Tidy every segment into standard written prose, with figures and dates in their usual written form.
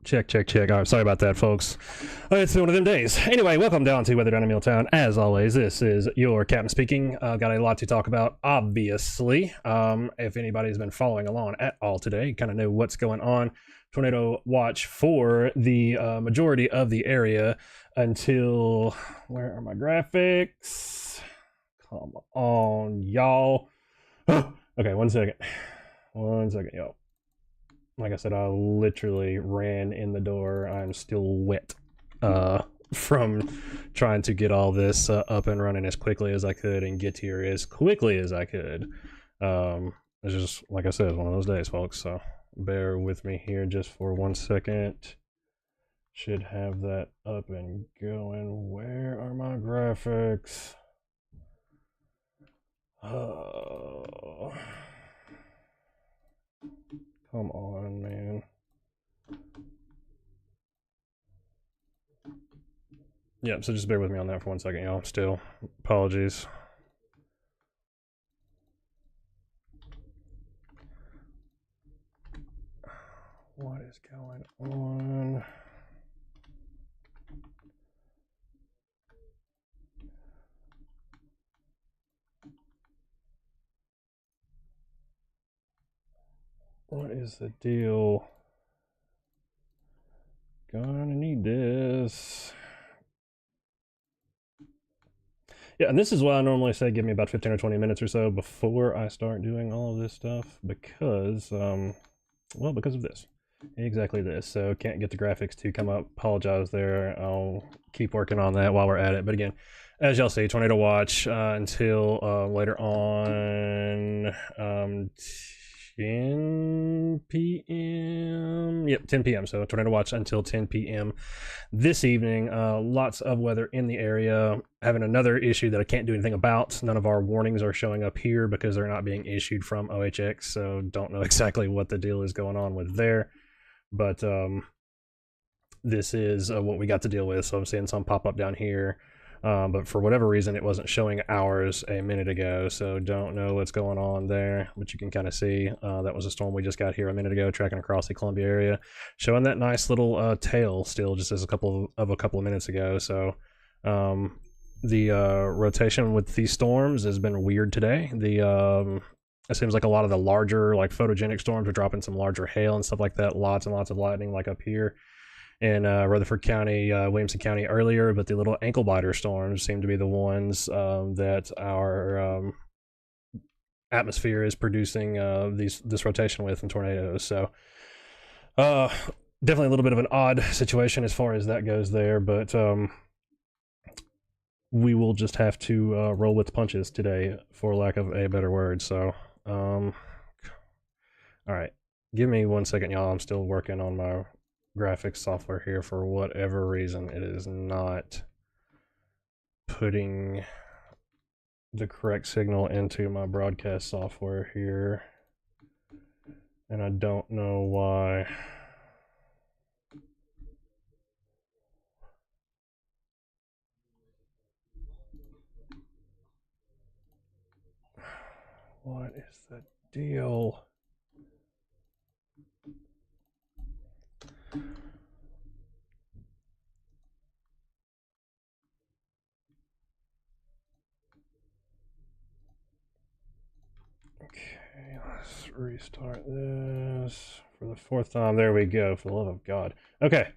Check, check, check. All right, sorry about that, folks. It's been one of them days. Anyway, welcome down to WDiMT Muletown. As always, this is your captain speaking. Got a lot to talk about, obviously. If anybody's been following along at all today, kind of know what's going on. Tornado watch for the majority of the area until... Where are my graphics? Come on, y'all. Okay, one second. One second, y'all. Like I said, I literally ran in the door. I'm still wet from trying to get all this up and running as quickly as I could and get here as quickly as I could. It's just, like I said, it's one of those days, folks, so bear with me here just for 1 second. Should have that up and going. Where are my graphics? Come on, man. Yeah, so just bear with me on that for 1 second, y'all. Still, apologies. What is going on? What is the deal? Gonna need this. Yeah, and this is why I normally say give me about 15 or 20 minutes or so before I start doing all of this stuff, because, well, because of this. Exactly this. So can't get the graphics to come up. Apologize there. I'll keep working on that while we're at it. But again, as y'all see, tornado watch until later on 10 p.m. Yep, 10 p.m. So tornado watch until 10 p.m. this evening. Lots of weather in the area. Having another issue that I can't do anything about. None of our warnings are showing up here because they're not being issued from OHX. So don't know exactly what the deal is going on with there. But this is what we got to deal with. So I'm seeing some pop up down here. But for whatever reason, it wasn't showing ours a minute ago, so don't know what's going on there, but you can kind of see that was a storm we just got here a minute ago, tracking across the Columbia area, showing that nice little tail still just as a couple of minutes ago. So the rotation with these storms has been weird today. It seems like a lot of the larger, like photogenic storms are dropping some larger hail and stuff like that, lots and lots of lightning, like up here in Rutherford County, Williamson County earlier, but the little ankle biter storms seem to be the ones that our atmosphere is producing this rotation with in tornadoes. So definitely a little bit of an odd situation as far as that goes there, but we will just have to roll with the punches today, for lack of a better word. So all right, give me 1 second, y'all. I'm still working on my graphics software here. For whatever reason, it is not putting the correct signal into my broadcast software here, and I don't know why. What is the deal? Okay, let's restart this for the 4th time. There we go, for the love of God. Okay.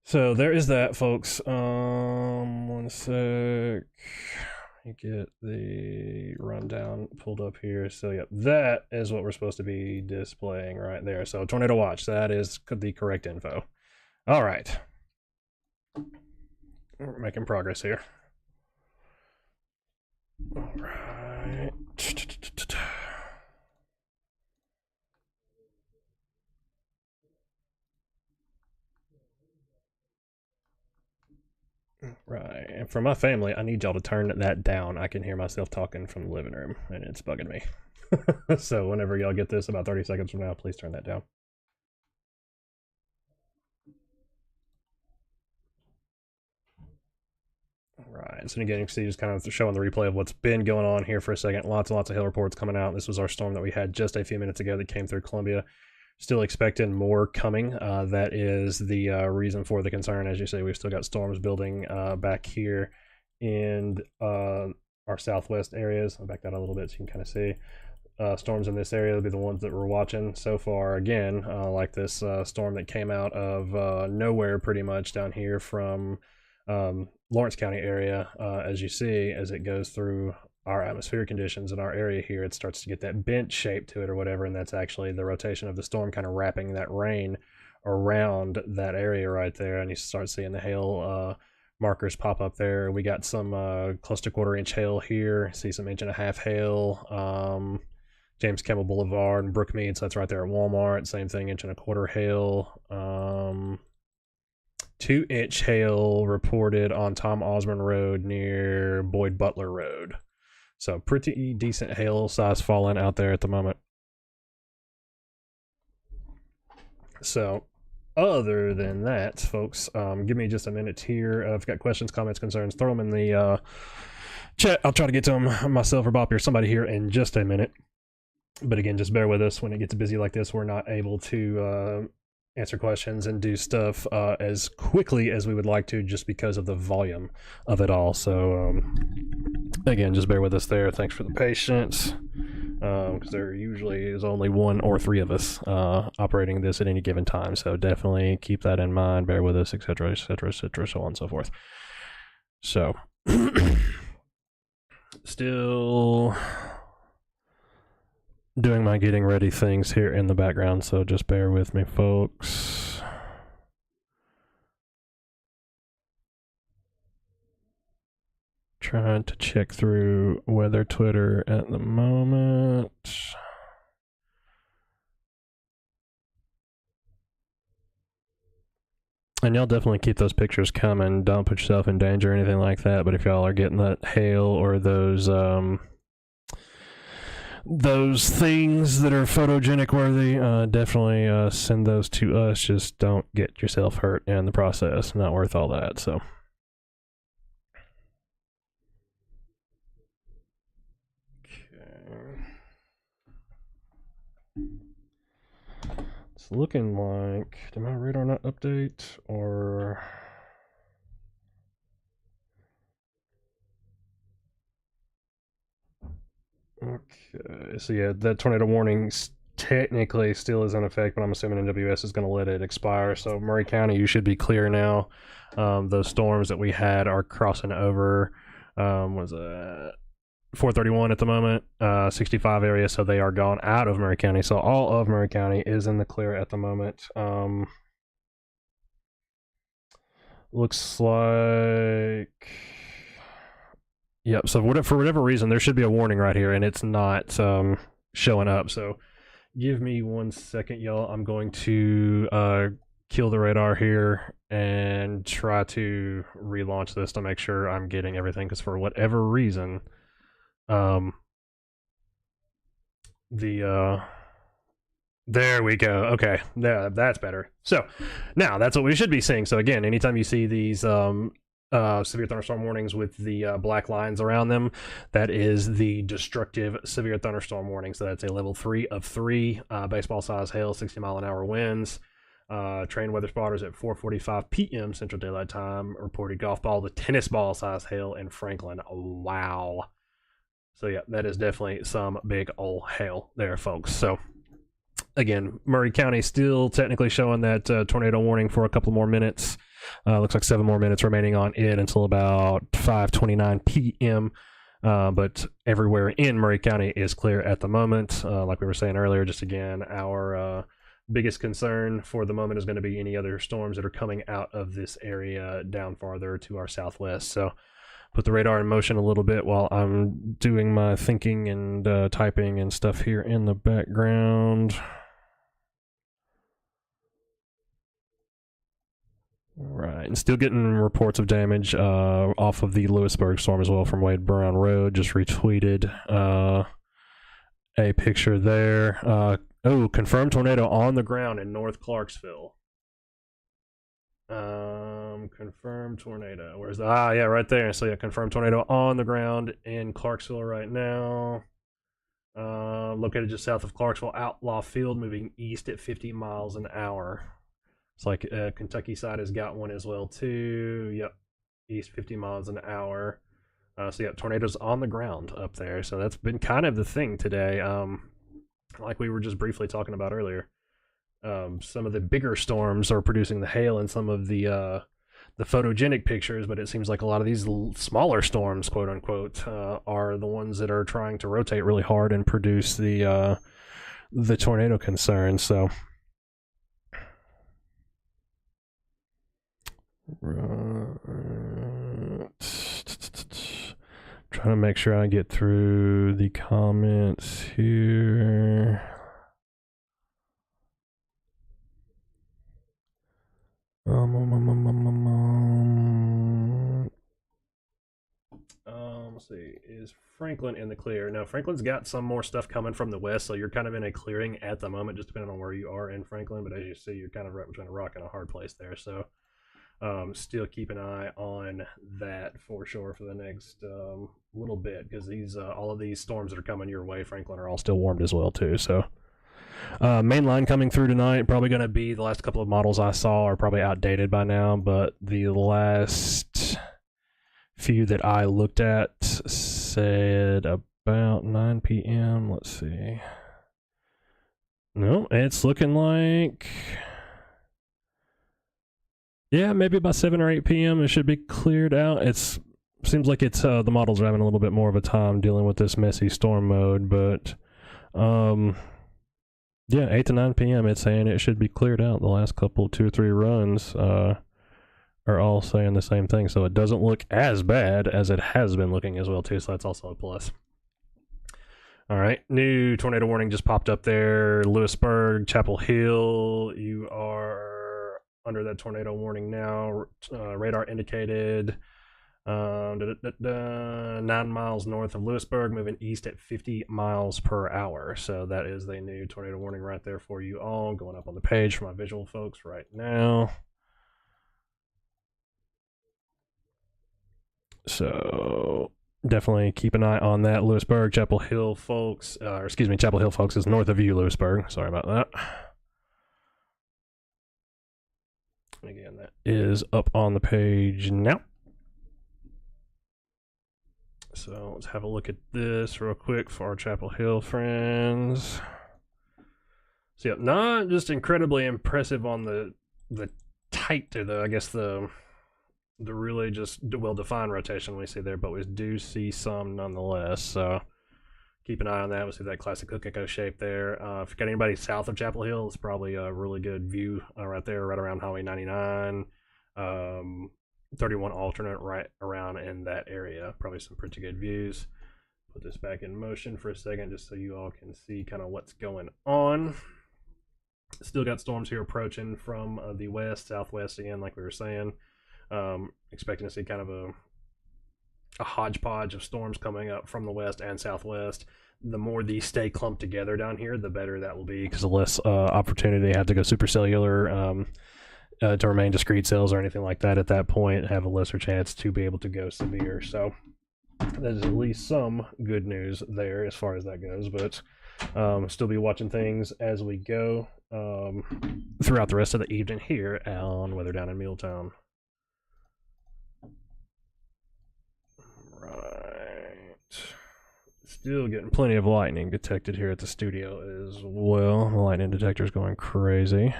So there is that, folks. 1 sec. You get the rundown pulled up here. So yep, that is what we're supposed to be displaying right there. So tornado watch, that is the correct info. All right. We're making progress here. All right. Right, and for my family, I need y'all to turn that down. I can hear myself talking from the living room, and it's bugging me. So whenever y'all get this about 30 seconds from now, please turn that down. Right, so again, you can see just kind of showing the replay of what's been going on here for a second. Lots and lots of hail reports coming out. This was our storm that we had just a few minutes ago that came through Columbia, Still expecting more coming. That is the reason for the concern. As you say, we've still got storms building back here in our southwest areas. I'll back that a little bit so you can kind of see. Storms in this area will be the ones that we're watching so far. Again, like this storm that came out of nowhere pretty much down here from Lawrence County area. As you see, as it goes through our atmospheric conditions in our area here, it starts to get that bent shape to it or whatever, and that's actually the rotation of the storm kind of wrapping that rain around that area right there, and you start seeing the hail markers pop up there. We got some close to 1/4 inch hail here, see some 1.5 inch hail. James Campbell Boulevard and Brookmead, so that's right there at Walmart. Same thing, 1.25 inch hail. 2-inch hail reported on Tom Osborne Road near Boyd Butler Road. So pretty decent hail size falling out there at the moment. So other than that, folks, give me just a minute here. If you've got questions, comments, concerns, throw them in the chat. I'll try to get to them myself or Bob or somebody here in just a minute. But again, just bear with us. When it gets busy like this, we're not able to answer questions and do stuff as quickly as we would like to, just because of the volume of it all. So again, just bear with us there. Thanks for the patience, because there usually is only 1 or 3 of us operating this at any given time. So definitely keep that in mind. Bear with us, etc., etc., etc., so on and so forth. So still doing my getting ready things here in the background, so just bear with me, folks. Trying to check through weather Twitter at the moment. And y'all definitely keep those pictures coming. Don't put yourself in danger or anything like that, but if y'all are getting that hail or those things that are photogenic worthy, definitely send those to us. Just don't get yourself hurt in the process. Not worth all that. So okay, it's looking like, did my radar not update, or okay, so yeah, that tornado warning technically still is in effect, but I'm assuming NWS is going to let it expire. So Murray County, you should be clear now. Those storms that we had are crossing over. Was it 431 at the moment, 65 area, so they are gone out of Murray County. So all of Murray County is in the clear at the moment. Looks like, yep. So for whatever reason, there should be a warning right here, and it's not showing up. So give me 1 second, y'all. I'm going to kill the radar here and try to relaunch this to make sure I'm getting everything, because for whatever reason, there we go. Okay, that's better. So now that's what we should be seeing. So again, anytime you see these severe thunderstorm warnings with the black lines around them, that is the destructive severe thunderstorm warning. So that's a level 3 of 3, baseball size hail, 60-mile-an-hour winds. Train weather spotters at 4:45 p.m. Central Daylight Time reported golf ball to tennis ball size hail in Franklin. Wow. So yeah, that is definitely some big old hail there, folks. So again, Murray County still technically showing that tornado warning for a couple more minutes. Looks like 7 more minutes remaining on it until about 5:29 p.m. But everywhere in Murray County is clear at the moment. Like we were saying earlier, just again, our biggest concern for the moment is going to be any other storms that are coming out of this area down farther to our southwest. So put the radar in motion a little bit while I'm doing my thinking and typing and stuff here in the background. Right, and still getting reports of damage off of the Lewisburg storm as well from Wade Brown Road. Just retweeted a picture there. Oh, confirmed tornado on the ground in North Clarksville. Confirmed tornado. Where's the, yeah, right there. So yeah, confirmed tornado on the ground in Clarksville right now. Located just south of Clarksville Outlaw Field, moving east at 50 miles an hour. It's like Kentucky side has got one as well too. Yep, east 50 miles an hour. So yeah, tornadoes on the ground up there. So that's been kind of the thing today. Like we were just briefly talking about earlier. Some of the bigger storms are producing the hail and some of the photogenic pictures, but it seems like a lot of these smaller storms, quote unquote, are the ones that are trying to rotate really hard and produce the tornado concern. So trying to make sure I get through the comments here. Let's see. Is Franklin in the clear? Now, Franklin's got some more stuff coming from the west, so you're kind of in a clearing at the moment, just depending on where you are in Franklin. But as you see, you're kind of right between a rock and a hard place there. So still keep an eye on that for sure for the next little bit, because these all of these storms that are coming your way, Franklin, are all still warmed as well too. So main line coming through tonight, probably going to be the last couple of models I saw are probably outdated by now, but the last few that I looked at said about 9 p.m. Let's see. No, it's looking like, yeah, maybe about 7 or 8 p.m. it should be cleared out. It's seems like it's the models are having a little bit more of a time dealing with this messy storm mode, but yeah, 8 to 9 p.m. it's saying it should be cleared out. The last couple, 2 or 3 runs are all saying the same thing, so it doesn't look as bad as it has been looking as well too, so that's also a plus. All right, new tornado warning just popped up there. Lewisburg, Chapel Hill, you are under that tornado warning now. Radar indicated 9 miles north of Lewisburg, moving east at 50 miles per hour. So that is the new tornado warning right there for you all. Going up on the page for my visual folks right now. So definitely keep an eye on that. Lewisburg, Chapel Hill folks, Chapel Hill folks is north of you, Lewisburg. Sorry about that. Again, that is up on the page now. So let's have a look at this real quick for our Chapel Hill friends. So yeah, not just incredibly impressive on the tight, or the really just well-defined rotation we see there, but we do see some nonetheless. So keep an eye on that. We'll see that classic hook echo shape there. If you got anybody south of Chapel Hill, it's probably a really good view right there, right around Highway 99. 31 alternate right around in that area. Probably some pretty good views. Put this back in motion for a second just so you all can see kind of what's going on. Still got storms here approaching from the west, southwest again, like we were saying. Expecting to see kind of a hodgepodge of storms coming up from the west and southwest. The more these stay clumped together down here, the better that will be, because the less opportunity they have to go supercellular to remain discrete cells or anything like that at that point, have a lesser chance to be able to go severe. So there's at least some good news there as far as that goes, but still be watching things as we go throughout the rest of the evening here on Weather Down in Muletown. Right. Still getting plenty of lightning detected here at the studio as well. The lightning detector's going crazy.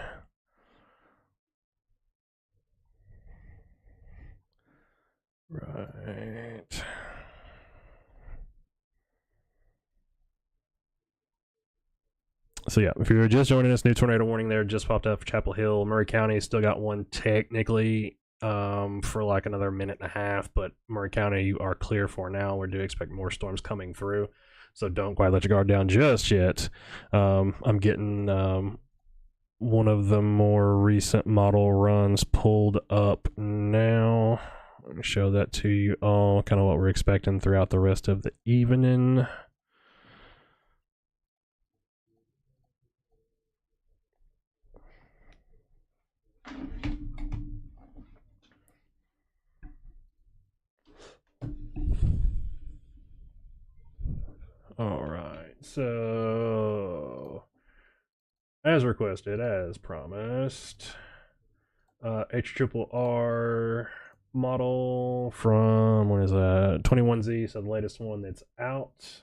Right. So yeah, if you're just joining us, new tornado warning there just popped up for Chapel Hill. Murray County still got one technically for like another minute and a half, but Murray County you are clear for now. We do expect more storms coming through, so don't quite let your guard down just yet. I'm getting one of the more recent model runs pulled up now. Let me show that to you all, kind of what we're expecting throughout the rest of the evening. All right, So, as requested, as promised, HRRR model from, what is that, 21Z, so the latest one that's out.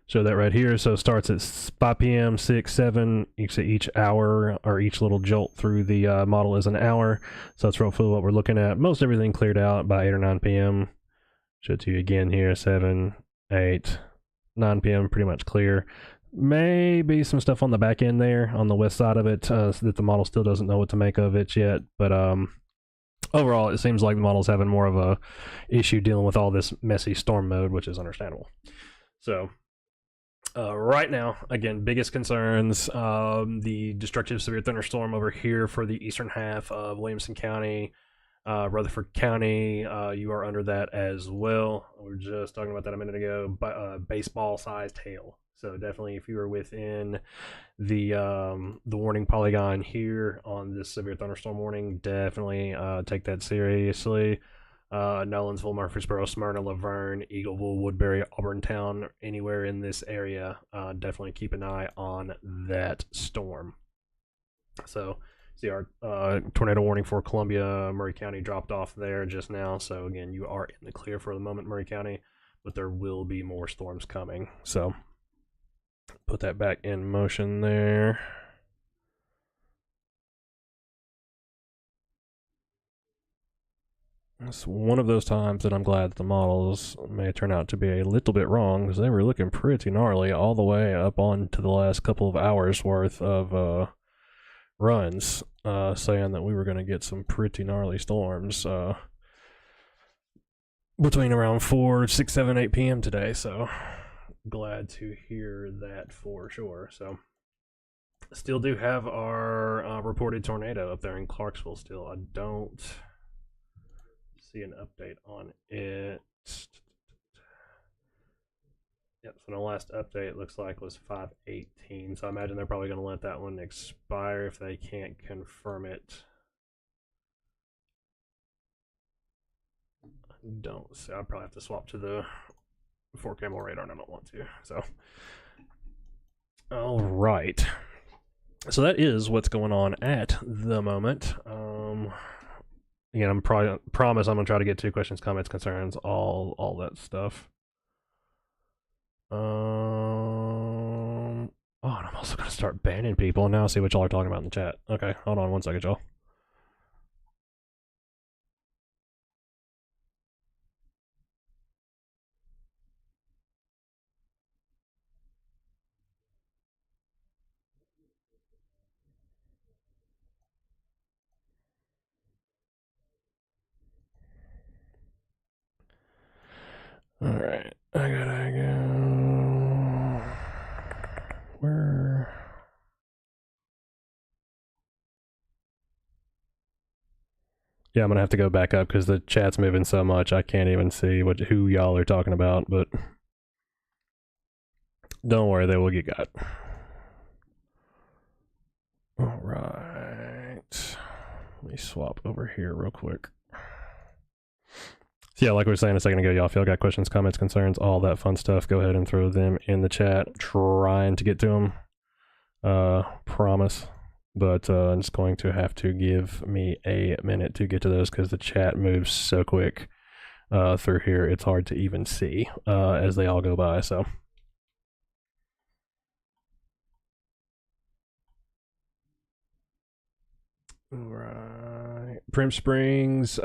Show that right here. So it starts at 5 p.m., 6, 7, each hour, or each little jolt through the model is an hour. So that's roughly what we're looking at. Most everything cleared out by 8 or 9 p.m. Show it to you again here, 7, 8, 9 p.m., pretty much clear. Maybe some stuff on the back end there, on the west side of it, so that the model still doesn't know what to make of it yet. But overall, it seems like the model's having more of a issue dealing with all this messy storm mode, which is understandable. So, right now, again, biggest concerns, the destructive severe thunderstorm over here for the eastern half of Williamson County, Rutherford County, you are under that as well. We were just talking about that a minute ago, but baseball-sized hail. So definitely, if you are within the warning polygon here on this severe thunderstorm warning, definitely take that seriously. Nolensville, Murfreesboro, Smyrna, Laverne, Eagleville, Woodbury, Auburntown, anywhere in this area, definitely keep an eye on that storm. So, see our tornado warning for Columbia, Murray County dropped off there just now. So again, you are in the clear for the moment, Murray County, but there will be more storms coming. So put that back in motion there. It's one of those times that I'm glad that the models may turn out to be a little bit wrong, because they were looking pretty gnarly all the way up on to the last couple of hours worth of runs, saying that we were going to get some pretty gnarly storms between around 4, 6, 7, 8 p.m. today. So glad to hear that for sure. So still do have our reported tornado up there in Clarksville still. I don't see an update on it. Yep, so the last update looks like was 5/18, so I imagine they're probably going to let that one expire if they can't confirm it. Don't see. I'd probably have to swap to the 4K radar, and I don't want to. So, all right. So that is what's going on at the moment. Again, I'm promise I'm gonna try to get to questions, comments, concerns, all that stuff. Oh, and I'm also gonna start banning people and now see what y'all are talking about in the chat. Okay, hold on one second, y'all. All right, I gotta go. Where? Yeah, I'm gonna have to go back up because the chat's moving so much I can't even see who y'all are talking about. But don't worry, they will get got. All right, let me swap over here real quick. So yeah, like we were saying a second ago, y'all, if y'all got questions, comments, concerns, all that fun stuff, go ahead and throw them in the chat. Trying to get to them, promise. But I'm just going to have to give me a minute to get to those because the chat moves so quick through here. It's hard to even see as they all go by. So. All right. Prim Springs,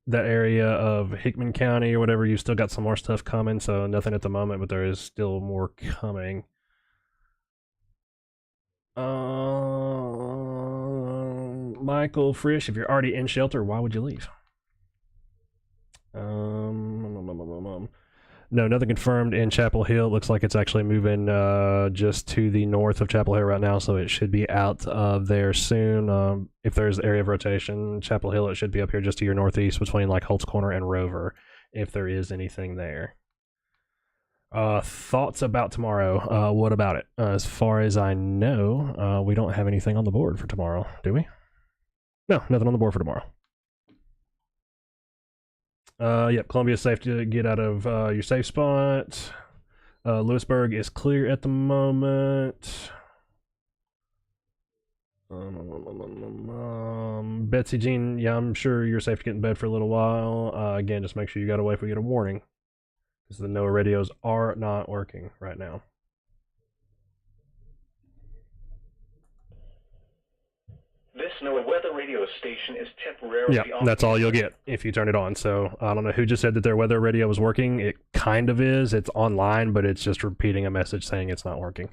that area of Hickman County or whatever, you still got some more stuff coming, so nothing at the moment, but there is still more coming. Michael Frisch, if you're already in shelter, why would you leave? No, nothing confirmed in Chapel Hill. It looks like it's actually moving just to the north of Chapel Hill right now, so it should be out of there soon. If there's area of rotation, Chapel Hill, it should be up here just to your northeast between like Holt's Corner and Rover, if there is anything there. Thoughts about tomorrow? What about it? As far as I know, we don't have anything on the board for tomorrow, do we? No, nothing on the board for tomorrow. Yep, Columbia's safe to get out of your safe spot. Lewisburg is clear at the moment. Betsy Jean, yeah, I'm sure you're safe to get in bed for a little while. Again, just make sure you gotta wait for you get a warning, because the NOAA radios are not working right now. This NOAA weather radio station is temporarily Yeah, that's all you'll get if you turn it on. So I don't know who just said that their weather radio was working. It kind of is. It's online, but it's just repeating a message saying it's not working.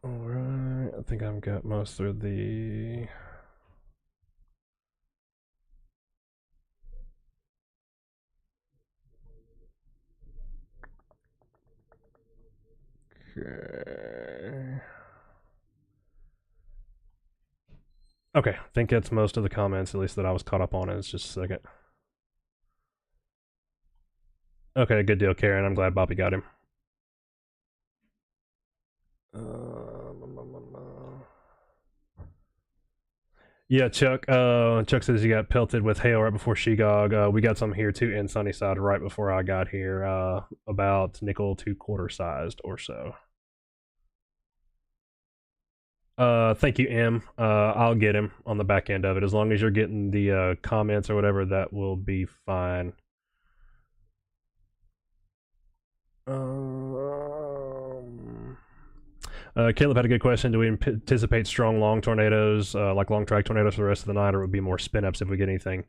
Alright, I think I've got most of the... Okay, I think that's most of the comments, at least that I was caught up on. It's just a second. Okay, good deal, Karen. I'm glad Bobby got him. Yeah, Chuck. Chuck says he got pelted with hail right before Shegog. We got some here too in Sunnyside right before I got here. About nickel 2/4 sized or so. Thank you, M. I'll get him on the back end of it. As long as you're getting the comments or whatever, that will be fine. Caleb had a good question. Do we anticipate strong long tornadoes, like long track tornadoes for the rest of the night, or would it be more spin-ups if we get anything?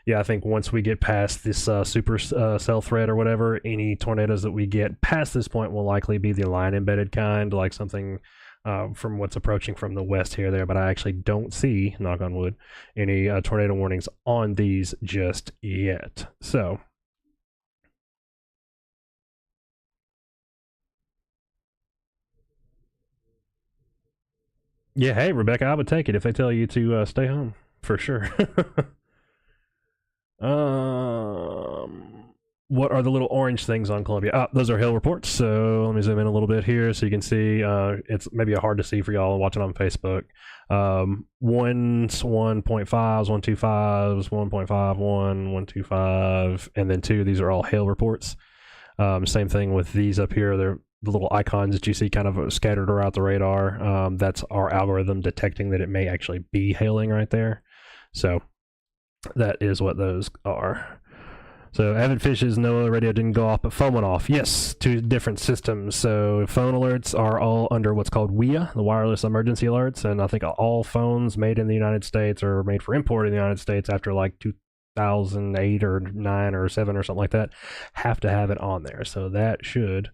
Yeah, I think once we get past this super cell threat or whatever, any tornadoes that we get past this point will likely be the line-embedded kind, like something from what's approaching from the west here there, but I actually don't see, knock on wood, any tornado warnings on these just yet. So... yeah, hey, Rebecca, I would take it if they tell you to stay home, for sure. What are the little orange things on Columbia? Those are hail reports, so let me zoom in a little bit here so you can see. It's maybe hard to see for y'all watching on Facebook. 1's 1.5s, 125s, 1.51, 125, and then 2. These are all hail reports. Same thing with these up here. They're the little icons that you see kind of scattered around the radar. That's our algorithm detecting that it may actually be hailing right there. So that is what those are. So Avid Fish's NOAA radio didn't go off, but phone went off. Yes, 2 different systems. So phone alerts are all under what's called WEA, the wireless emergency alerts, and I think all phones made in the United States or made for import in the United States after like 2008 or 9 or 7 or something like that have to have it on there. So that should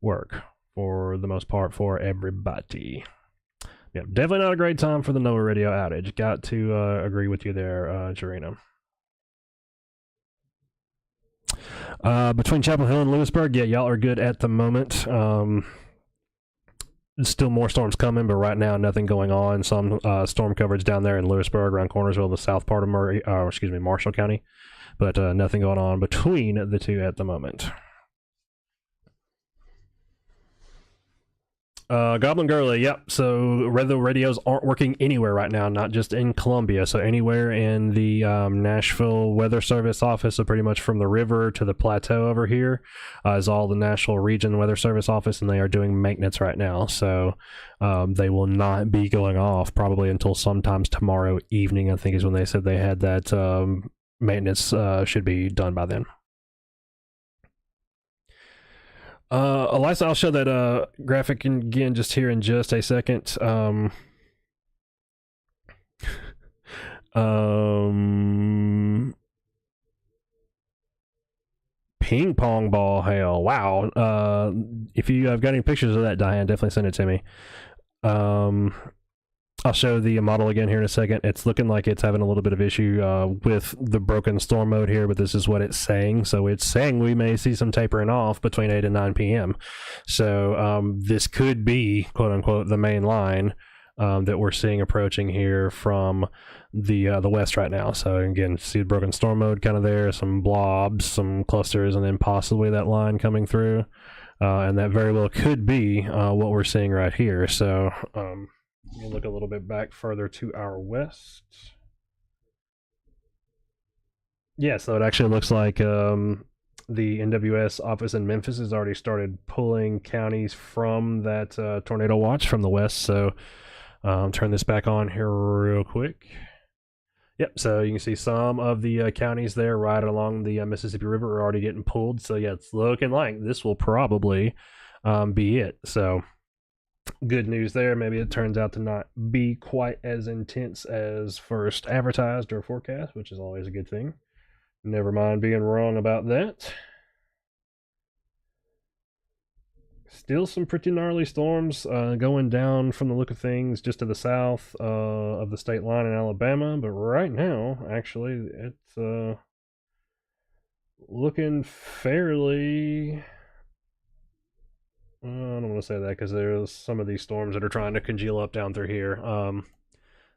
work for the most part for everybody. Yeah, definitely not a great time for the NOAA radio outage. Got to agree with you there, Jarena. Between Chapel Hill and Lewisburg, yeah, y'all are good at the moment. Still more storms coming, but right now nothing going on. Some storm coverage down there in Lewisburg, around Cornersville, the south part of Marshall County, but nothing going on between the two at the moment. Goblin Gurley, yep. So the radios aren't working anywhere right now, not just in Columbia. So anywhere in the Nashville Weather Service office, so pretty much from the river to the plateau over here, is all the Nashville Region Weather Service office, and they are doing maintenance right now. So they will not be going off probably until sometimes tomorrow evening, I think is when they said they had that maintenance should be done by then. Eliza, I'll show that graphic again just here in just a second. Ping pong ball hail. Wow. If you have got any pictures of that, Diane, definitely send it to me. I'll show the model again here in a second. It's looking like it's having a little bit of issue with the broken storm mode here, but this is what it's saying. So it's saying we may see some tapering off between 8 and 9 p.m. So this could be, quote unquote, the main line that we're seeing approaching here from the west right now. So again, see the broken storm mode kind of there, some blobs, some clusters, and then possibly that line coming through. And that very well could be what we're seeing right here. So Let me look a little bit back further to our west. Yeah, so it actually looks like the NWS office in Memphis has already started pulling counties from that tornado watch from the west. So turn this back on here real quick. Yep, so you can see some of the counties there right along the Mississippi River are already getting pulled. So yeah, it's looking like this will probably be it. So good news there. Maybe it turns out to not be quite as intense as first advertised or forecast, which is always a good thing. Never mind being wrong about that. Still some pretty gnarly storms going down from the look of things just to the south of the state line in Alabama. But right now, actually, it's looking fairly. I don't want to say that because there's some of these storms that are trying to congeal up down through here.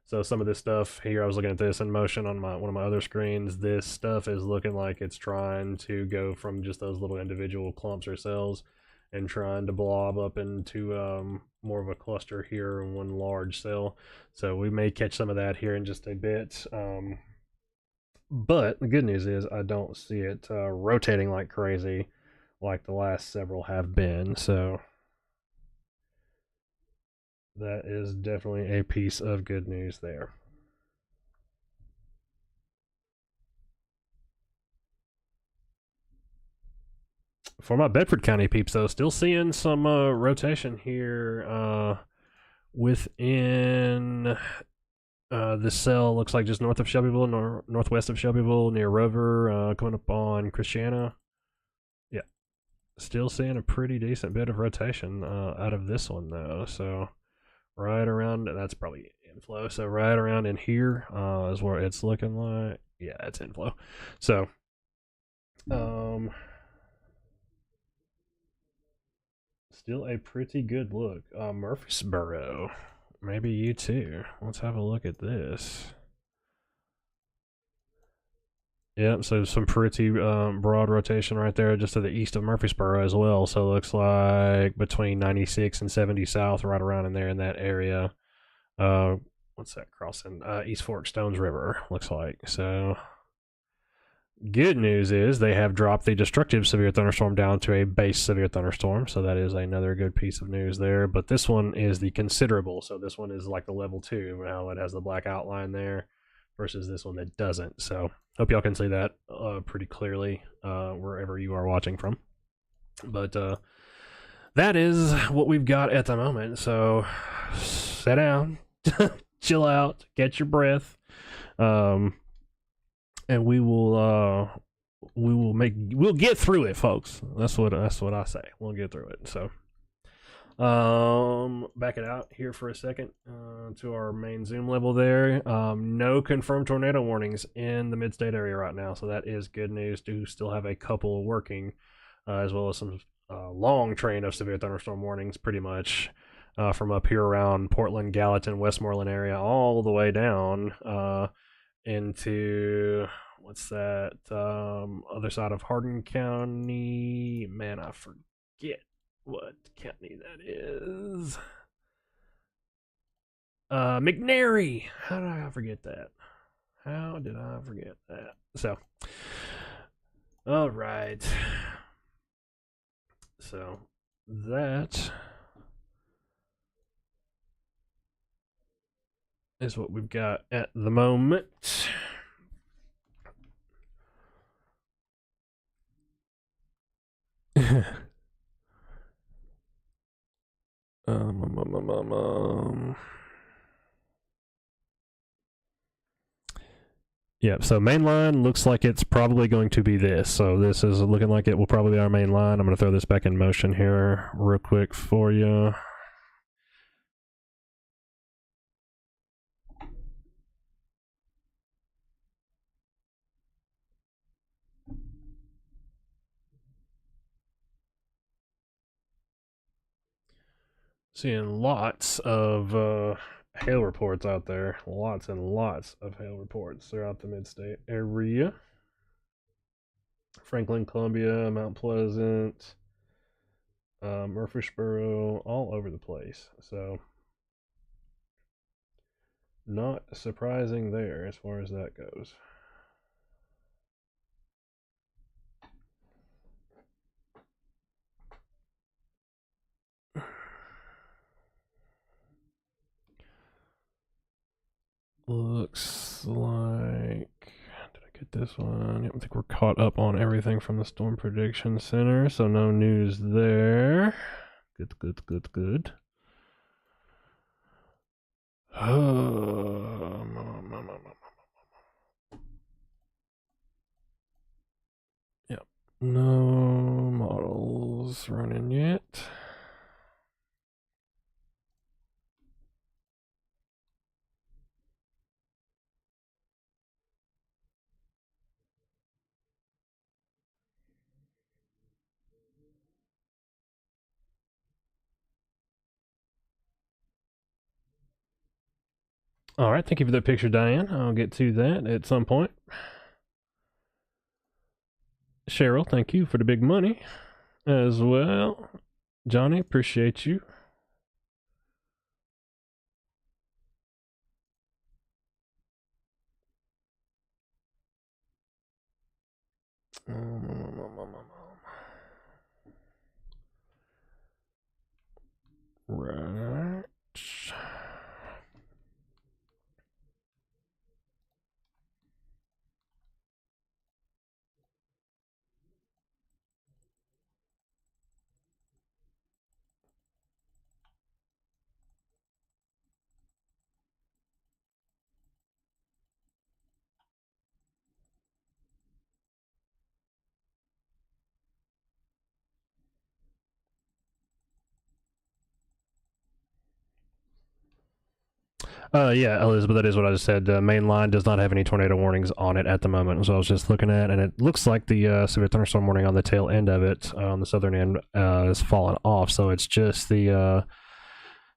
So some of this stuff here, I was looking at this in motion on one of my other screens. This stuff is looking like it's trying to go from just those little individual clumps or cells and trying to blob up into more of a cluster here in one large cell. So we may catch some of that here in just a bit. But the good news is I don't see it rotating like crazy like the last several have been. So that is definitely a piece of good news there. For my Bedford County peeps, though, still seeing some rotation here within this cell. Looks like just north of Shelbyville, northwest of Shelbyville, near Rover, coming up on Christiana. Yeah, still seeing a pretty decent bit of rotation out of this one, though. So right around, that's probably inflow. So right around in here is where it's looking like. Yeah, it's inflow. So, still a pretty good look. Murfreesboro. Maybe you too. Let's have a look at this. Yep, so some pretty broad rotation right there just to the east of Murfreesboro as well. So it looks like between 96 and 70 south, right around in there in that area. What's that crossing? East Fork Stones River, looks like. So good news is they have dropped the destructive severe thunderstorm down to a base severe thunderstorm. So that is another good piece of news there. But this one is the considerable. So this one is like the level 2. Now it has the black outline there versus this one that doesn't. So hope y'all can see that pretty clearly wherever you are watching from. But that is what we've got at the moment. So sit down, chill out, catch your breath, and we'll get through it, folks. That's what I say. We'll get through it. So back it out here for a second to our main zoom level there. No confirmed tornado warnings in the mid-state area right now, so that is good news. Do still have a couple working, as well as some long train of severe thunderstorm warnings, pretty much from up here around Portland, Gallatin, Westmoreland area, all the way down into what's that other side of Hardin County. Man, I forget what county that is. McNairy. How did I forget that? How did I forget that? So, all right. So that is what we've got at the moment. Yeah, so main line looks like it's probably going to be this. So this is looking like it will probably be our main line. I'm going to throw this back in motion here real quick for you. Seeing lots of hail reports out there. Lots and lots of hail reports throughout the mid-state area. Franklin, Columbia, Mount Pleasant, Murfreesboro, all over the place. So not surprising there as far as that goes. Looks like, did I get this one? I think we're caught up on everything from the Storm Prediction Center, so no news there. Good. Yep, no models running yet. All right, thank you for that picture, Diane. I'll get to that at some point. Cheryl, thank you for the big money as well. Johnny, appreciate you. Right. Yeah, Elizabeth, that is what I just said. The main line does not have any tornado warnings on it at the moment, so I was just looking at, and it looks like the severe thunderstorm warning on the tail end of it, on the southern end, has fallen off. So it's just the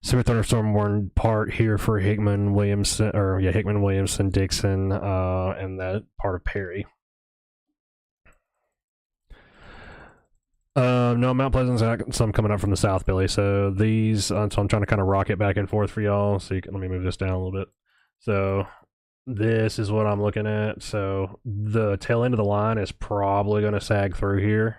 severe thunderstorm warning part here for Hickman, Williamson, Dixon, and that part of Perry. No, Mount Pleasant's got some coming up from the south, Billy. So these, so I'm trying to kind of rock it back and forth for y'all. So let me move this down a little bit. So this is what I'm looking at. So the tail end of the line is probably going to sag through here.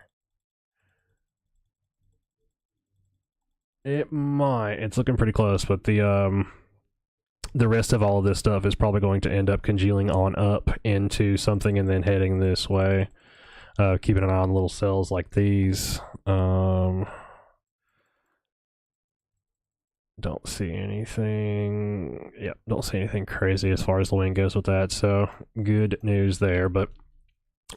It might. It's looking pretty close, but the rest of all of this stuff is probably going to end up congealing on up into something and then heading this way. Keeping an eye on little cells like these. Don't see anything. Yeah, don't see anything crazy as far as the wind goes with that. So good news there. But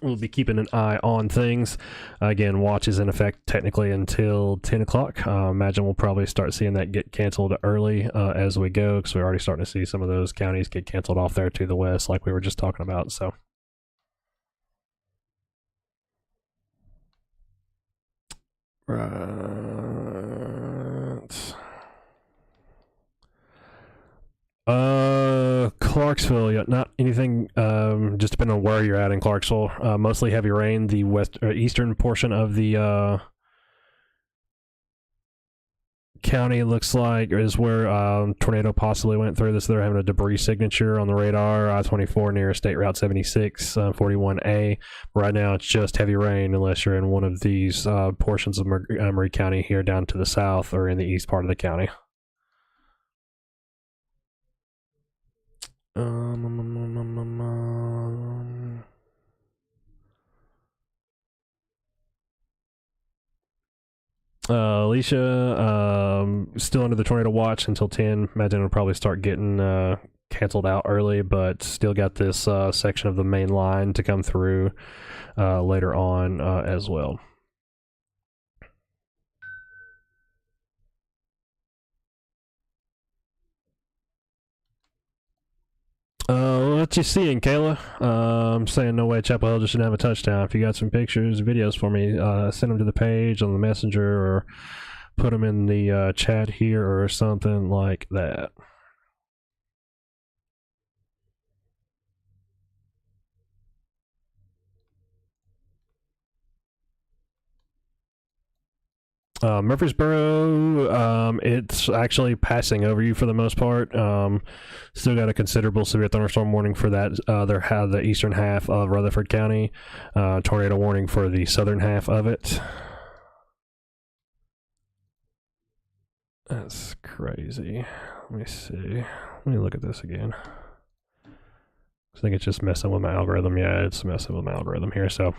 we'll be keeping an eye on things. Again, watch is in effect technically until 10 o'clock. Imagine we'll probably start seeing that get canceled early as we go, because we're already starting to see some of those counties get canceled off there to the west, like we were just talking about. So. Right. Clarksville, yeah, not anything. Just depending on where you're at in Clarksville. Mostly heavy rain. The eastern portion of the county looks like is where tornado possibly went through this. They're having a debris signature on the radar. I-24 near State Route 76, 41A. Right now, it's just heavy rain unless you're in one of these portions of Murray County here down to the south or in the east part of the county. Alicia, still under the tornado watch until 10. Imagine it'll probably start getting canceled out early, but still got this section of the main line to come through later on as well. What you seeing, Kayla? I'm saying no way Chapel Hill just shouldn't have a touchdown. If you got some pictures, videos for me, send them to the page on the messenger or put them in the chat here or something like that. Murfreesboro, it's actually passing over you for the most part. Still got a considerable severe thunderstorm warning for that. They have the eastern half of Rutherford County. Tornado warning for the southern half of it. That's crazy. Let me see. Let me look at this again. I think it's just messing with my algorithm. Yeah, it's messing with my algorithm here. So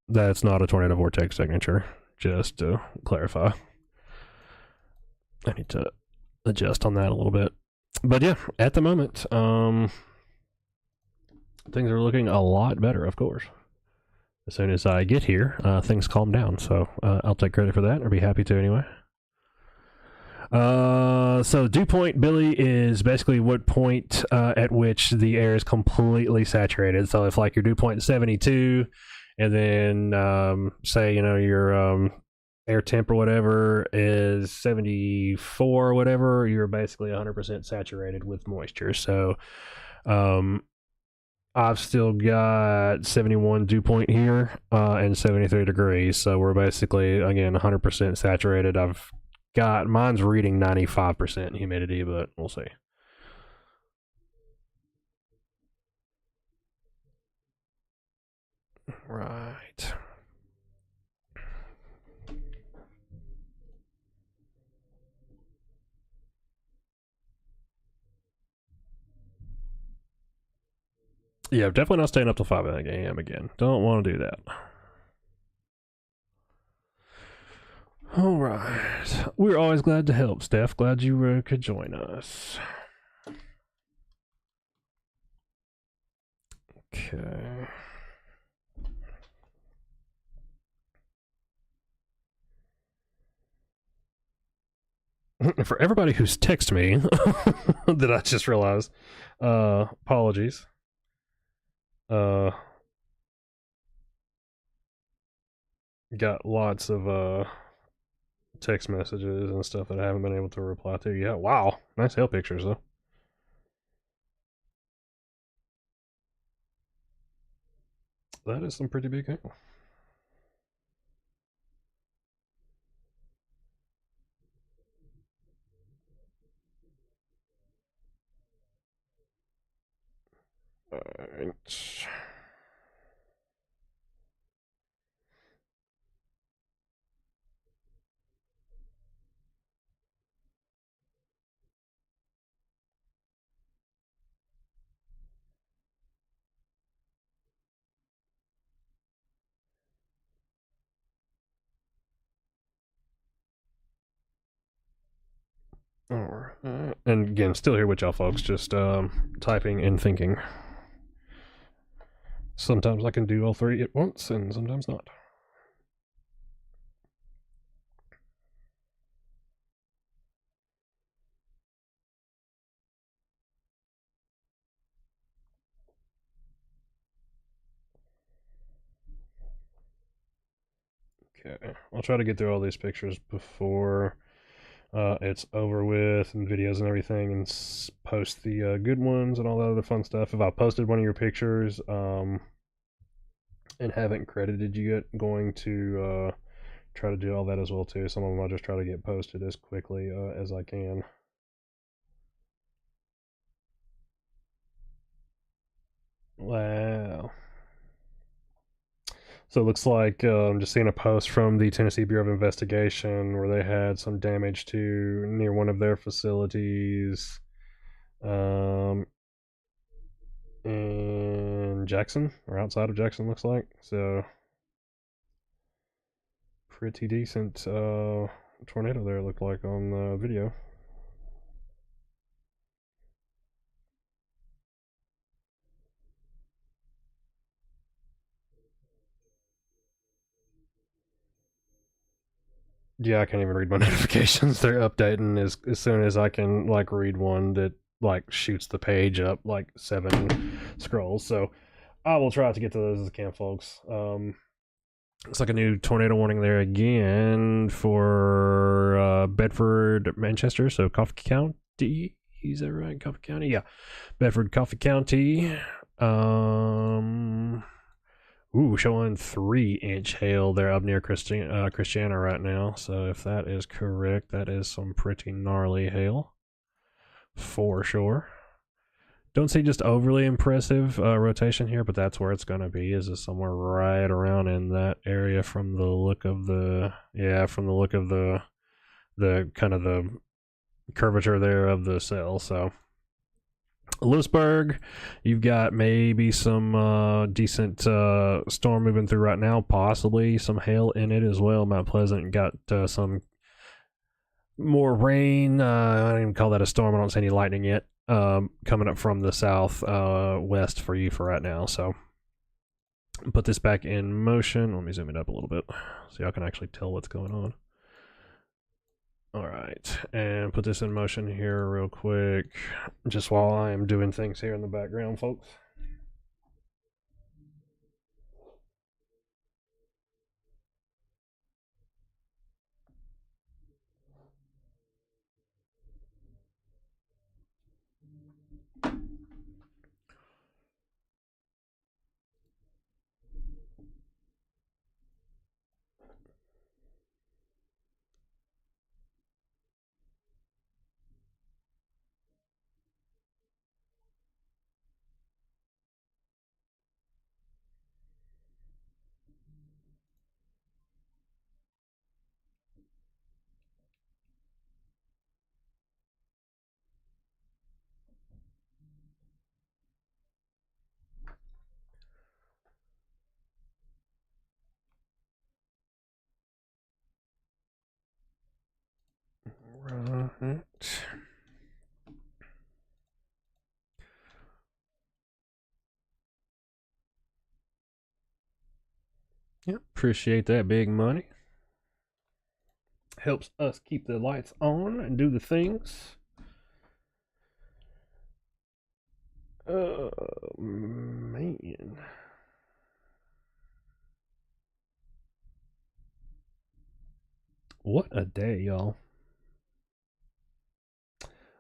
that's not a tornado vortex signature, just to clarify. I need to adjust on that a little bit. But yeah, at the moment, things are looking a lot better, of course. As soon as I get here, things calm down. So I'll take credit for that, or be happy to anyway. So dew point, Billy, is basically what point at which the air is completely saturated. So if like your dew point is 72, and then say your air temp or whatever is 74 or whatever, you're basically 100% saturated with moisture. So I've still got 71 dew point here and 73 degrees. So we're basically, again, 100% saturated. I've got, mine's reading 95% humidity, but we'll see. Right. Yeah, definitely not staying up till 5 a.m. again. Don't want to do that. All right. We're always glad to help, Steph. Glad you could join us. Okay. For everybody who's texted me, that I just realized, apologies. Got lots of text messages and stuff that I haven't been able to reply to. Yeah, wow. Nice hail pictures, though. That is some pretty big hail. Alright. Alright. And again, still here with y'all folks, just typing and thinking. Sometimes I can do all three at once, and sometimes not. Okay, I'll try to get through all these pictures before it's over with, and videos and everything, and post the good ones and all that other fun stuff. If I posted one of your pictures and haven't credited you yet, going to try to do all that as well too. Some of them I'll just try to get posted as quickly as I can. Wow. So it looks like I'm just seeing a post from the Tennessee Bureau of Investigation where they had some damage to near one of their facilities in Jackson, or outside of Jackson, looks like. So pretty decent tornado there, it looked like on the video. Yeah, I can't even read my notifications. They're updating as soon as I can like read one that like shoots the page up like 7 scrolls. So I will try to get to those as I can, folks. It's like a new tornado warning there again for Bedford, Manchester, so Coffee County. Is that right? Coffee County? Yeah. Bedford, Coffee County. Ooh, showing 3-inch hail there up near Christiana right now. So if that is correct, that is some pretty gnarly hail. For sure. Don't see just overly impressive rotation here, but that's where it's going to be. Is somewhere right around in that area from the look of the kind of the curvature there of the cell. So Lewisburg, you've got maybe some decent storm moving through right now, possibly some hail in it as well. Mount Pleasant got some more rain. I don't even call that a storm. I don't see any lightning yet. Coming up from the south west for you for right now. So put this back in motion. Let me zoom it up a little bit so y'all can actually tell what's going on. All right, and put this in motion here real quick, just while I am doing things here in the background, folks. Right. Yep, appreciate that big money. Helps us keep the lights on and do the things. Oh, man. What a day, y'all.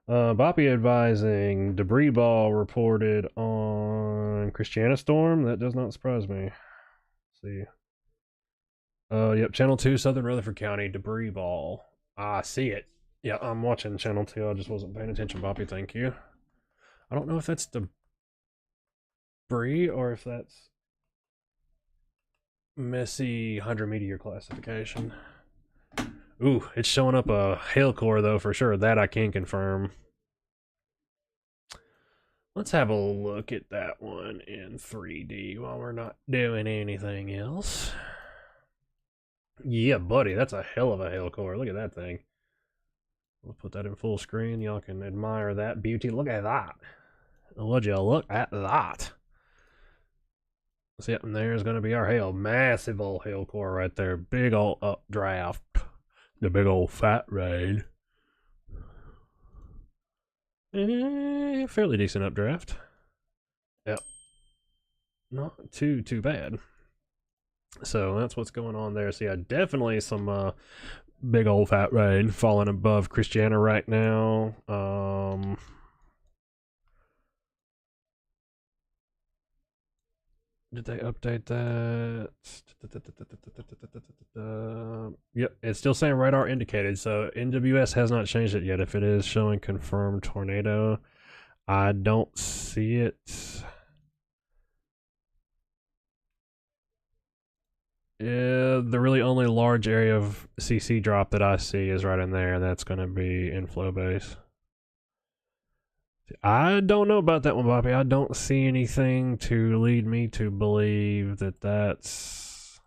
Boppy advising debris ball reported on Christiana Storm. That does not surprise me. Let's see. Yep, Channel 2, Southern Rutherford County, debris ball. I see it. Yeah, I'm watching Channel 2. I just wasn't paying attention, Boppy. Thank you. I don't know if that's debris or if that's messy 100 meteor classification. Ooh, it's showing up a hail core, though, for sure. That I can confirm. Let's have a look at that one in 3D while we're not doing anything else. Yeah, buddy, that's a hell of a hail core. Look at that thing. We'll put that in full screen. Y'all can admire that beauty. Look at that. Would you look at that? See, up in there is going to be our hail. Massive old hail core right there. Big old updraft. The big old fat rain. Fairly decent updraft. Yep. Not too bad. So that's what's going on there. So yeah, definitely some big old fat rain falling above Christiana right now. Did they update that? Yep, it's still saying radar indicated. So NWS has not changed it yet. If it is showing confirmed tornado, I don't see it. Yeah, the really only large area of CC drop that I see is right in there. That's going to be inflow base. I don't know about that one, Bobby. I don't see anything to lead me to believe that that's...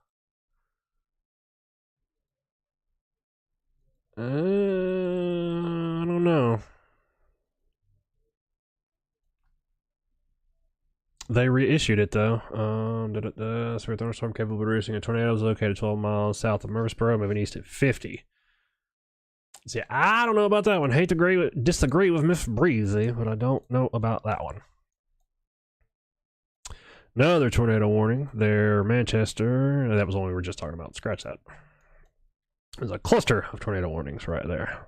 I don't know. They reissued it though. Severe thunderstorm capable of producing a tornado is located 12 miles south of Murfreesboro, moving east at 50. See, I don't know about that one. Hate to disagree with Miss Breezy, but I don't know about that one. Another tornado warning. There, Manchester. That was the one we were just talking about. Scratch that. There's a cluster of tornado warnings right there.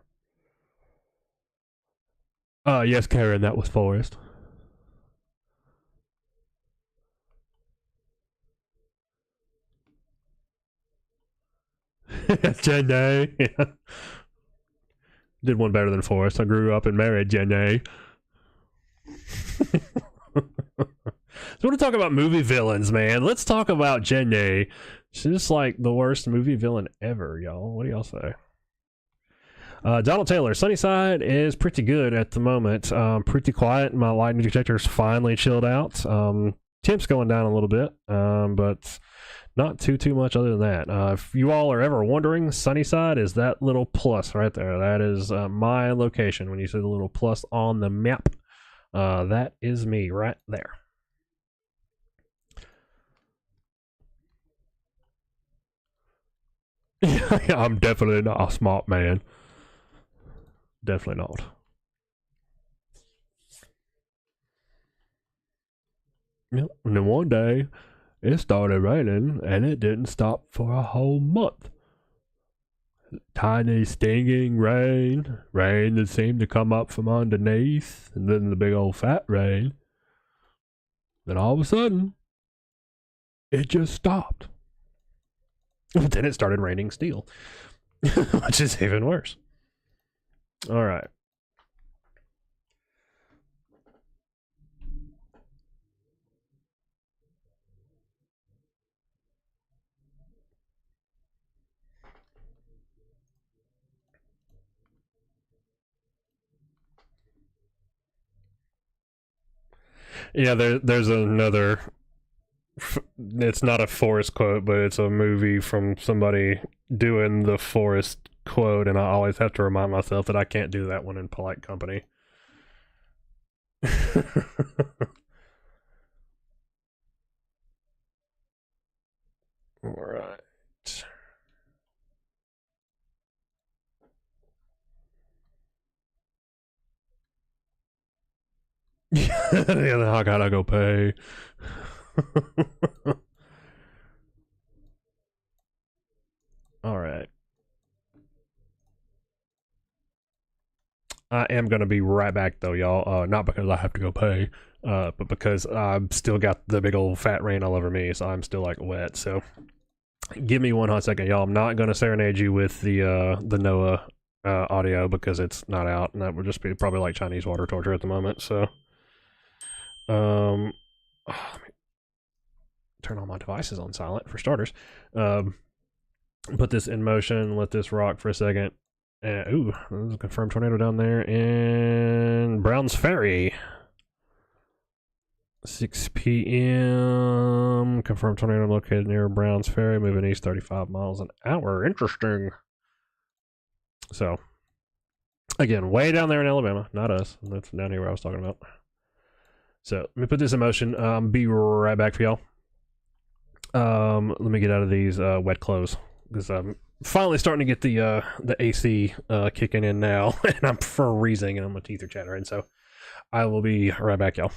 Yes, Karen, that was Forrest. Jenny. Yeah. Did one better than Forrest. I grew up and married Jenny. So I want to talk about movie villains, man. Let's talk about Jenny. She's just like the worst movie villain ever, y'all. What do y'all say? Donald Taylor, Sunnyside is pretty good at the moment. Pretty quiet. My lightning detector's finally chilled out. Temp's going down a little bit, but not too much other than that. If you all are ever wondering, Sunnyside is that little plus right there. That is my location. When you see the little plus on the map, that is me right there. I'm definitely not a smart man. Definitely not. Yep. And then one day, it started raining, and it didn't stop for a whole month. Tiny stinging rain that seemed to come up from underneath, and then the big old fat rain. Then all of a sudden, it just stopped. But then it started raining steel, which is even worse. All right. Yeah, there's another. It's not a Forrest quote, but it's a movie from somebody doing the Forrest quote, and I always have to remind myself that I can't do that one in polite company. All right. Yeah, I gotta go pay. All right. I am gonna be right back though, y'all. Not because I have to go pay, but because I've still got the big old fat rain all over me, so I'm still like wet. So give me one hot second, y'all. I'm not gonna serenade you with the Noah audio because it's not out, and that would just be probably like Chinese water torture at the moment. So, let me turn all my devices on silent for starters. Put this in motion. Let this rock for a second. Ooh, there's a confirmed tornado down there in Browns Ferry. 6 p.m. Confirmed tornado located near Browns Ferry, moving east 35 miles an hour. Interesting. So, again, way down there in Alabama, not us. That's down here where I was talking about. So, let me put this in motion. Be right back for y'all. Let me get out of these wet clothes because I'm finally starting to get the AC kicking in now, and I'm freezing and my teeth are chattering. So, I will be right back, y'all.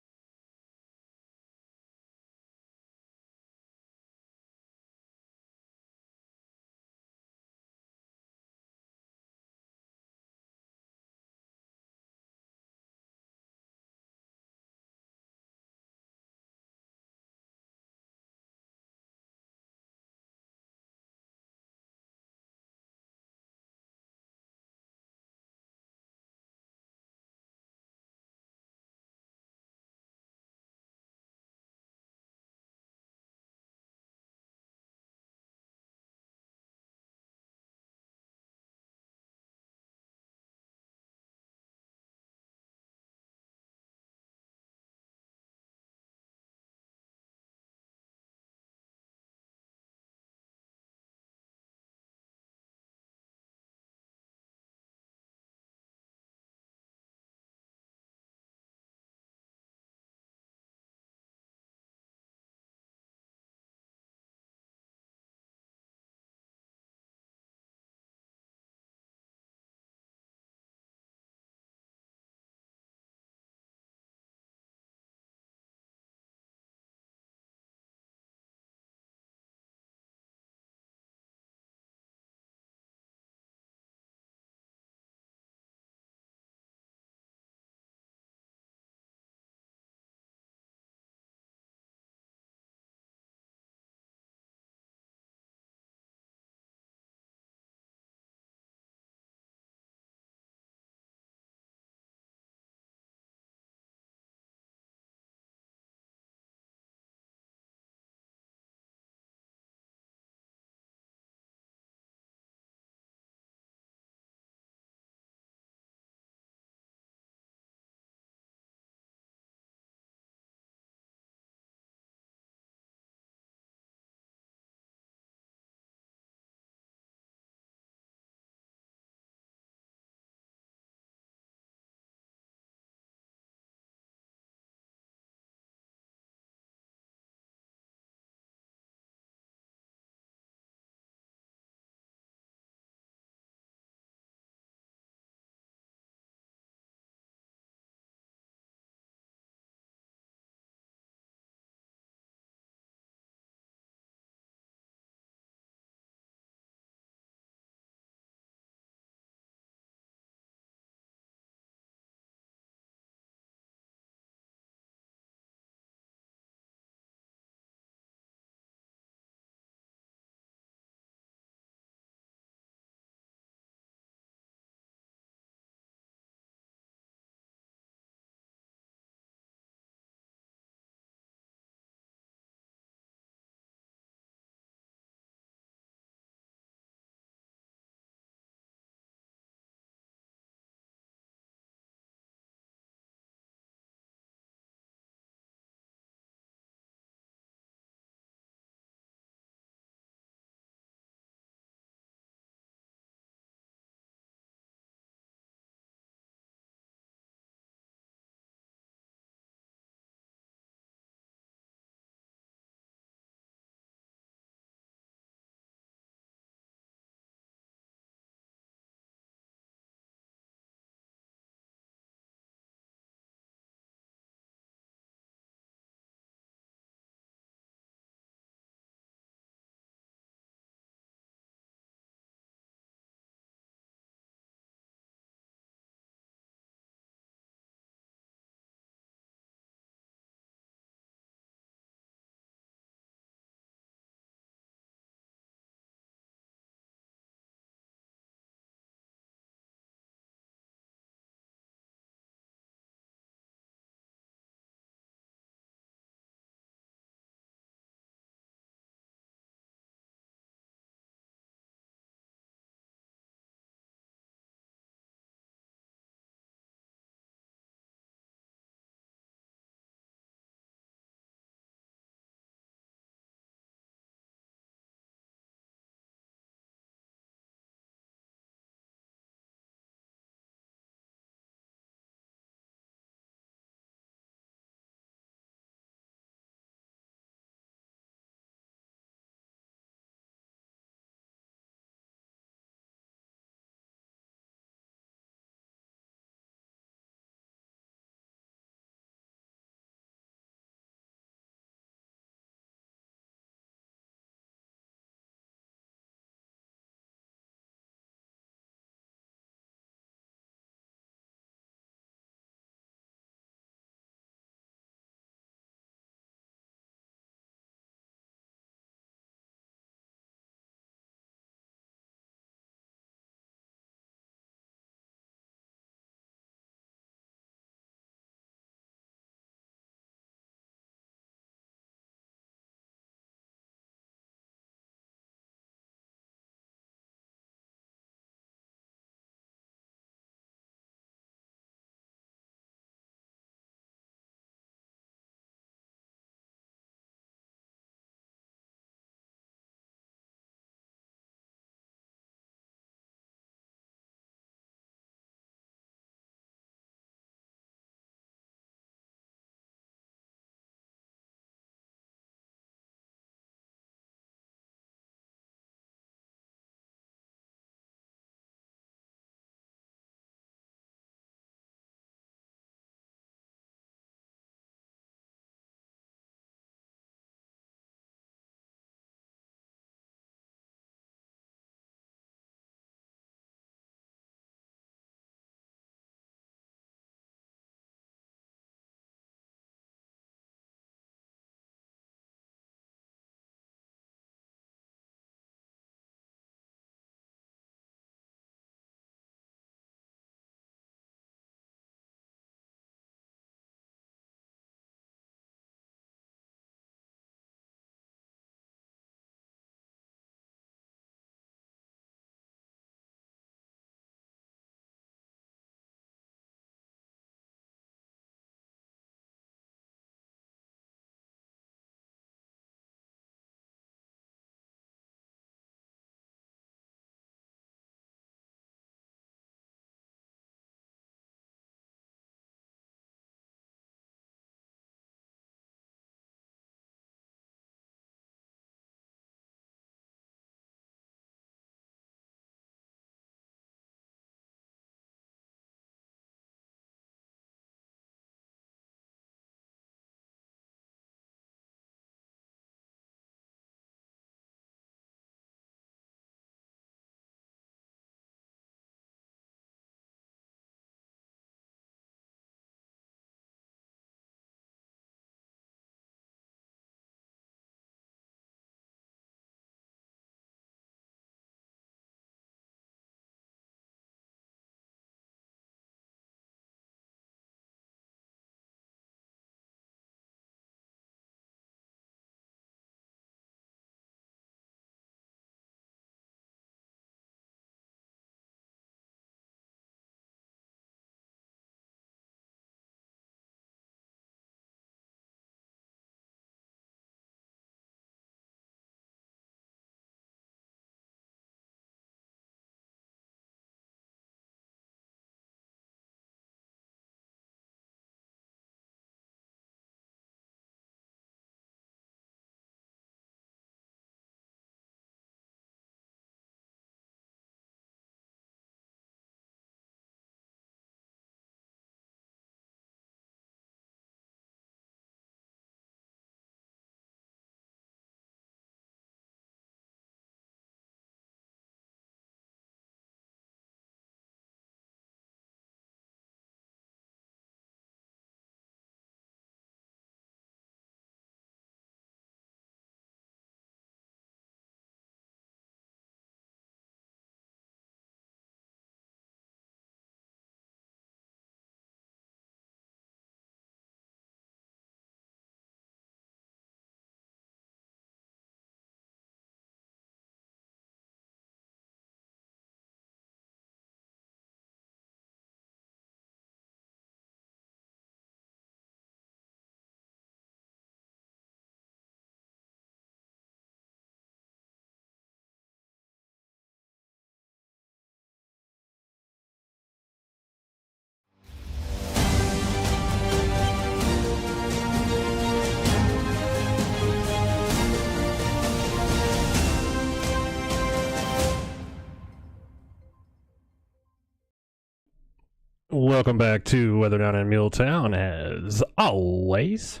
Welcome back to Weather Down in Muletown, as always.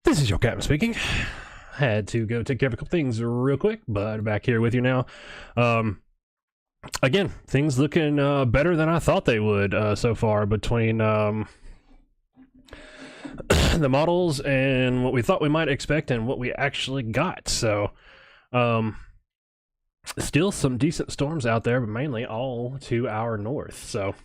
This is your captain speaking. Had to go take care of a couple things real quick, but back here with you now. Again, things looking better than I thought they would so far between the models and what we thought we might expect and what we actually got. So, still some decent storms out there, but mainly all to our north. So,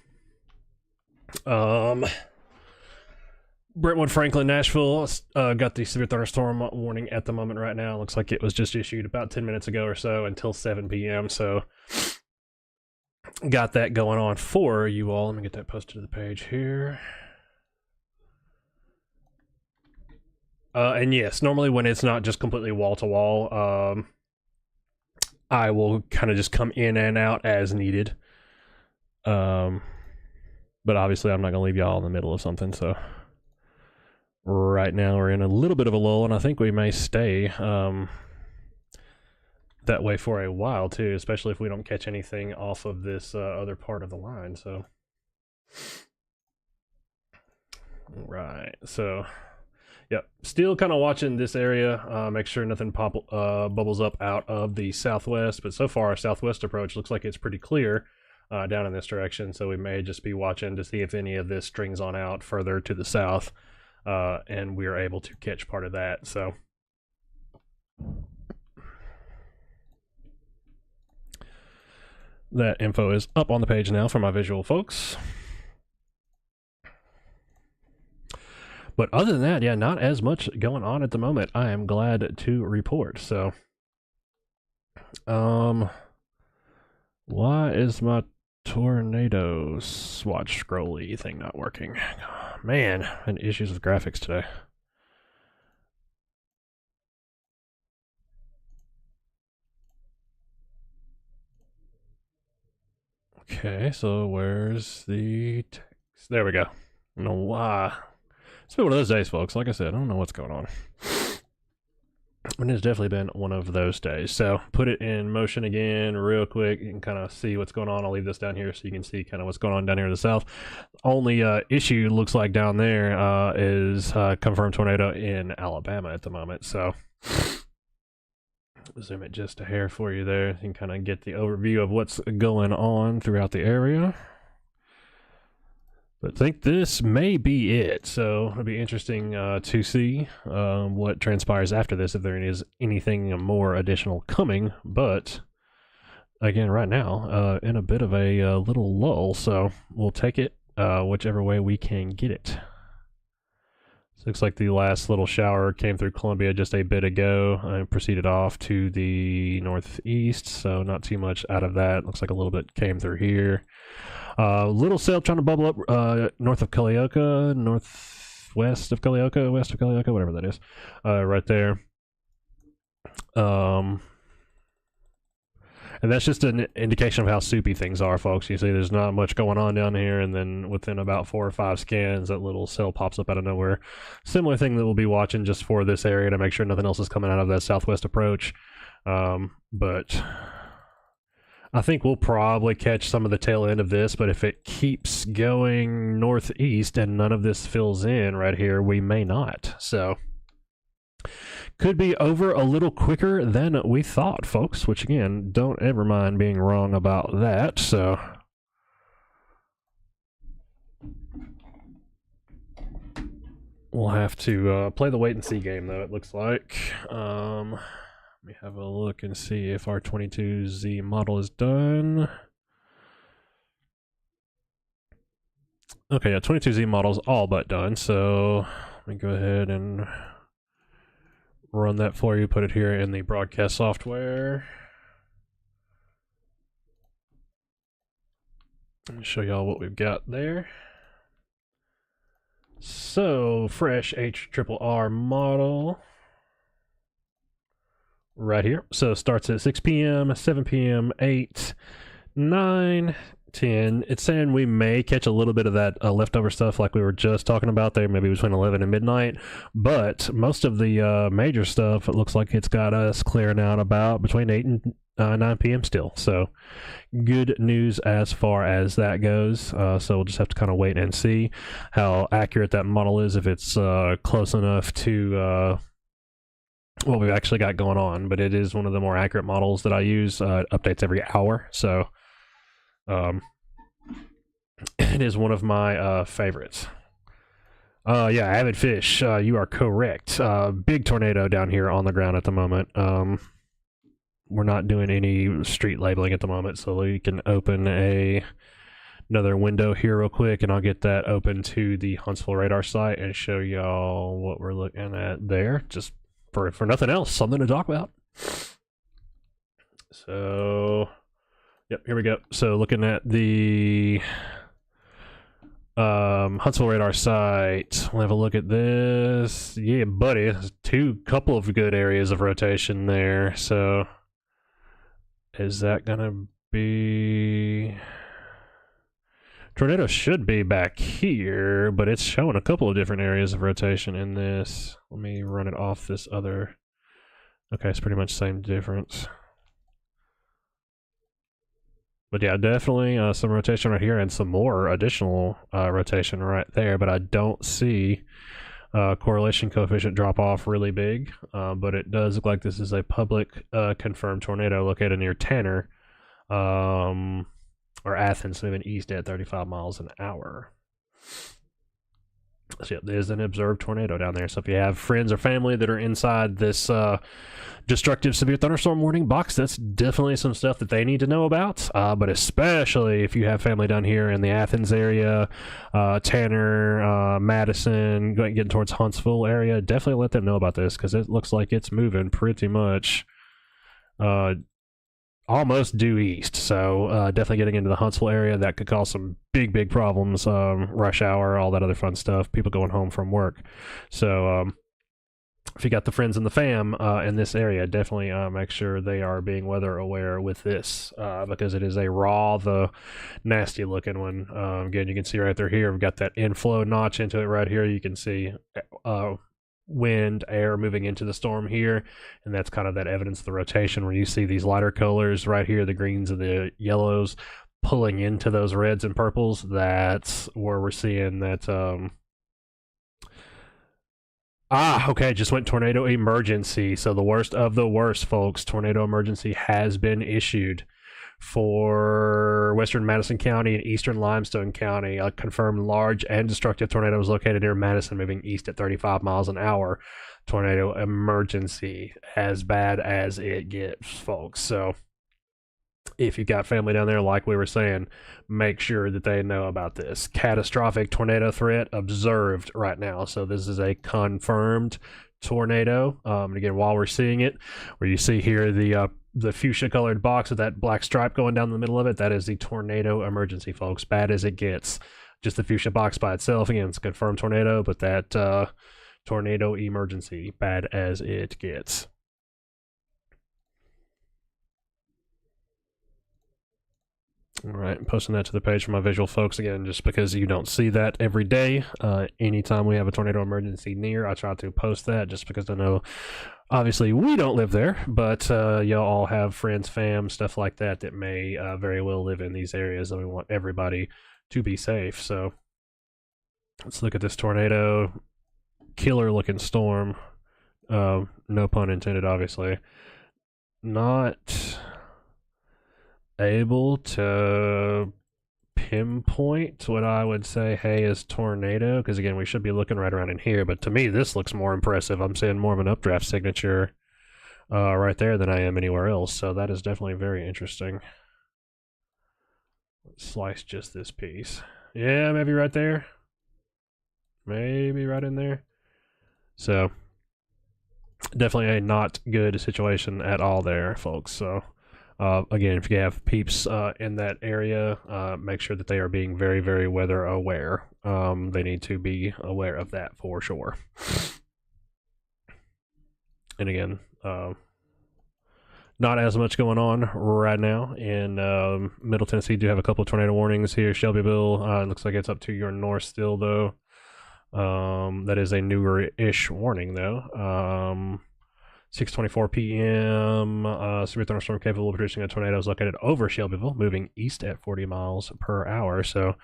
Brentwood, Franklin, Nashville got the severe thunderstorm warning at the moment right now. Looks like it was just issued about 10 minutes ago or so until 7 p.m. So got that going on for you all. Let me get that posted to the page here. And yes, normally when it's not just completely wall to wall, I will kind of just come in and out as needed. But obviously I'm not going to leave y'all in the middle of something, so right now we're in a little bit of a lull, and I think we may stay that way for a while too, especially if we don't catch anything off of this other part of the line. So right, so yep, still kind of watching this area, make sure nothing bubbles up out of the southwest, but so far our southwest approach looks like it's pretty clear down in this direction, so we may just be watching to see if any of this strings on out further to the south, and we are able to catch part of that. So that info is up on the page now for my visual folks. But other than that, yeah, not as much going on at the moment, I am glad to report. So why is my tornado swatch scrolly thing not working? Man, and issues with graphics today. Okay, so where's the text? There we go. I don't know why. It's been one of those days, folks. Like I said, I don't know what's going on. And it's definitely been one of those days. So put it in motion again real quick. You can kind of see what's going on. I'll leave this down here so you can see kind of what's going on down here in the south. Only issue looks like down there is confirmed tornado in Alabama at the moment. So zoom it just a hair for you there. You can kind of get the overview of what's going on throughout the area. But I think this may be it, so it'll be interesting to see what transpires after this, if there is anything more additional coming. But again, right now, in a bit of a little lull, so we'll take it whichever way we can get it. So looks like the last little shower came through Columbia just a bit ago and proceeded off to the northeast, so not too much out of that. Looks like a little bit came through here. Little cell trying to bubble up north of Culleoka, northwest of Culleoka, west of Culleoka, whatever that is, right there. And that's just an indication of how soupy things are, folks. You see there's not much going on down here, and then within about 4 or 5 scans, that little cell pops up out of nowhere. Similar thing that we'll be watching just for this area to make sure nothing else is coming out of that southwest approach. But I think we'll probably catch some of the tail end of this, but if it keeps going northeast and none of this fills in right here, we may not. So could be over a little quicker than we thought, folks, which again, don't ever mind being wrong about that. So we'll have to play the wait and see game, though, it looks like. Let me have a look and see if our 22Z model is done. Okay, yeah, 22Z model is all but done, so let me go ahead and run that for you, put it here in the broadcast software. Let me show y'all what we've got there. So, fresh HRRR model right here. So starts at 6 p.m., 7 p.m., 8, 9, 10. It's saying we may catch a little bit of that leftover stuff like we were just talking about there, maybe between 11 and midnight. But most of the major stuff, it looks like it's got us clearing out about between 8 and 9 p.m. still. So good news as far as that goes. So we'll just have to kind of wait and see how accurate that model is, if it's close enough to what we've actually got going on. But it is one of the more accurate models that I use. It updates every hour. So it is one of my favorites. Yeah, Avid Fish, you are correct. Big tornado down here on the ground at the moment. We're not doing any street labeling at the moment, so we can open another window here real quick, and I'll get that open to the Huntsville radar site and show y'all what we're looking at there, just for nothing else, something to talk about. So yep, here we go. So looking at the Huntsville radar site, we'll have a look at this. Yeah, buddy, there's couple of good areas of rotation there. So is that gonna be tornado? Should be back here, but it's showing a couple of different areas of rotation in this. Let me run it off this other. Okay, it's pretty much the same difference. But yeah, definitely some rotation right here and some more additional rotation right there. But I don't see correlation coefficient drop off really big. But it does look like this is a public confirmed tornado located near Tanner or Athens, moving east at 35 miles an hour. So yeah, there's an observed tornado down there. So if you have friends or family that are inside this destructive severe thunderstorm warning box, that's definitely some stuff that they need to know about. But especially if you have family down here in the Athens area, Tanner, Madison, getting towards Huntsville area, definitely let them know about this, because it looks like it's moving pretty much almost due east. So definitely getting into the Huntsville area, that could cause some big problems. Rush hour, all that other fun stuff, people going home from work. So if you got the friends and the fam in this area, definitely make sure they are being weather aware with this, because it is a raw, the nasty looking one. Again, you can see right there here, we've got that inflow notch into it right here. You can see wind, air moving into the storm here, and that's kind of that evidence of the rotation where you see these lighter colors right here, the greens and the yellows pulling into those reds and purples. That's where we're seeing that okay, just went tornado emergency. So the worst of the worst, folks. Tornado emergency has been issued for western Madison County and eastern Limestone County. A confirmed large and destructive tornado is located near Madison, moving east at 35 miles an hour. Tornado emergency, as bad as it gets, folks. So if you've got family down there, like we were saying, make sure that they know about this. Catastrophic tornado threat observed right now. So this is a confirmed tornado. And again, while we're seeing it, where you see here the fuchsia colored box with that black stripe going down the middle of it, that is the tornado emergency, folks. Bad as it gets. Just the fuchsia box by itself, again, it's a confirmed tornado, but that tornado emergency, bad as it gets. All right, I'm posting that to the page for my visual folks, again, just because you don't see that every day. Anytime we have a tornado emergency near, I try to post that, just because I know, obviously, we don't live there, but y'all all have friends, fam, stuff like that that may very well live in these areas, and we want everybody to be safe. So let's look at this tornado. Killer looking storm. No pun intended, obviously. Not able to pinpoint what I would say, hey, is tornado, because again, we should be looking right around in here, but to me this looks more impressive. I'm seeing more of an updraft signature right there than I am anywhere else, so that is definitely very interesting. Let's slice just this piece. Yeah, maybe right there, maybe right in there. So definitely a not good situation at all there, folks. So again, if you have peeps in that area, make sure that they are being very weather aware. They need to be aware of that for sure. And again, not as much going on right now in Middle Tennessee. Do have a couple of tornado warnings here. Shelbyville, looks like it's up to your north still, though. That is a newer-ish warning, though. 6:24 p.m. Severe thunderstorm capable of producing a tornado is located over Shelbyville, moving east at 40 miles per hour. So,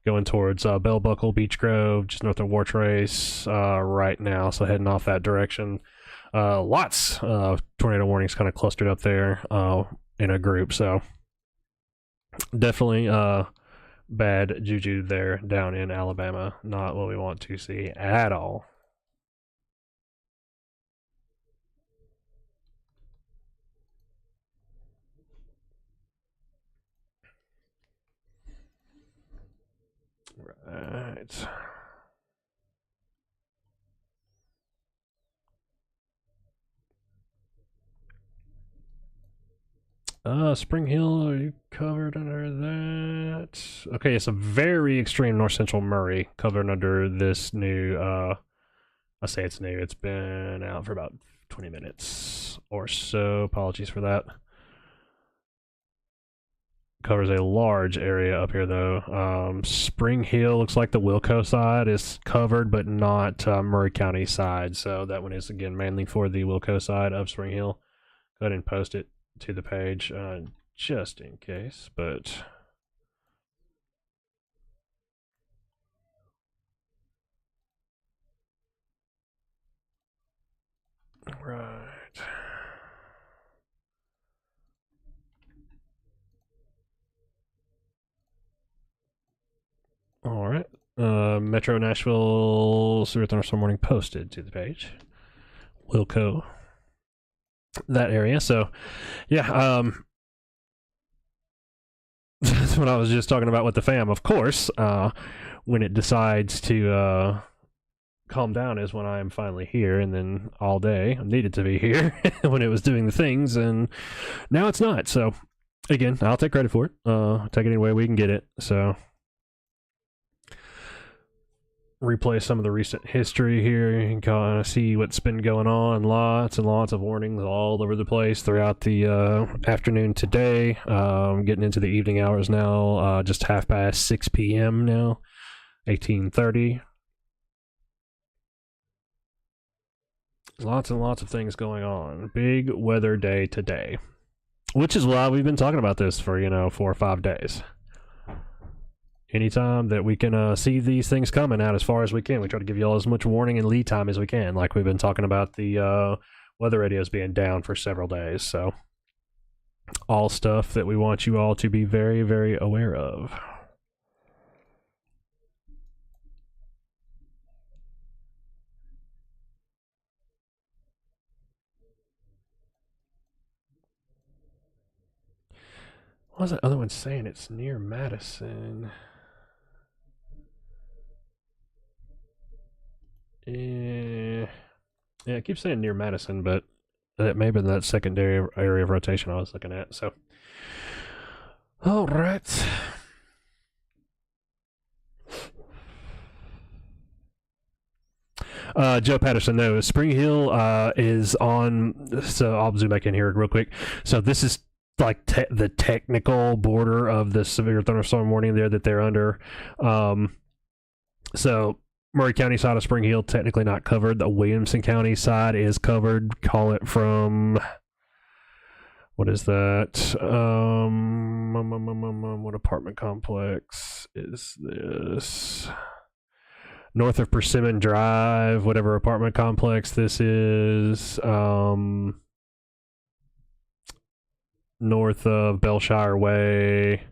going towards Bell Buckle, Beech Grove, just north of War Trace, right now. So heading off that direction. Lots of tornado warnings kind of clustered up there in a group. So definitely bad juju there down in Alabama. Not what we want to see at all. Right. Spring Hill, are you covered under that? Okay, it's a very extreme north central Murray covered under this new, I say it's new, it's been out for about 20 minutes or so. Apologies for that. Covers a large area up here, though. Spring Hill looks like the Wilco side is covered, but not Murray County side. So that one is, again, mainly for the Wilco side of Spring Hill. Go ahead and post it to the page just in case, but right. All right. Metro Nashville severe thunderstorm warning posted to the page. Wilco, that area. So, yeah. That's what I was just talking about with the fam. Of course, when it decides to calm down is when I am finally here, and then all day I needed to be here when it was doing the things, and now it's not. So, again, I'll take credit for it. Take it any way we can get it. So, replay some of the recent history here. You can kind of see what's been going on. Lots and lots of warnings all over the place throughout the afternoon today. Getting into the evening hours now. Just half past 6 p.m. now. 18:30. Lots and lots of things going on. Big weather day today. Which is why we've been talking about this for, 4 or 5 days. Anytime that we can see these things coming out as far as we can, we try to give you all as much warning and lead time as we can, like we've been talking about the weather radios being down for several days. So, all stuff that we want you all to be very, very aware of. What was that other one saying? It's near Madison. Yeah, it keeps saying near Madison, but it may have been that secondary area of rotation I was looking at. So, all right. Joe Patterson, no, Spring Hill is on. So I'll zoom back in here real quick. So this is like the technical border of the severe thunderstorm warning there that they're under. So Murray County side of Spring Hill technically not covered. The Williamson County side is covered. Call it from, what is that? What apartment complex is this? North of Persimmon Drive, whatever apartment complex this is. North of Belshire Way.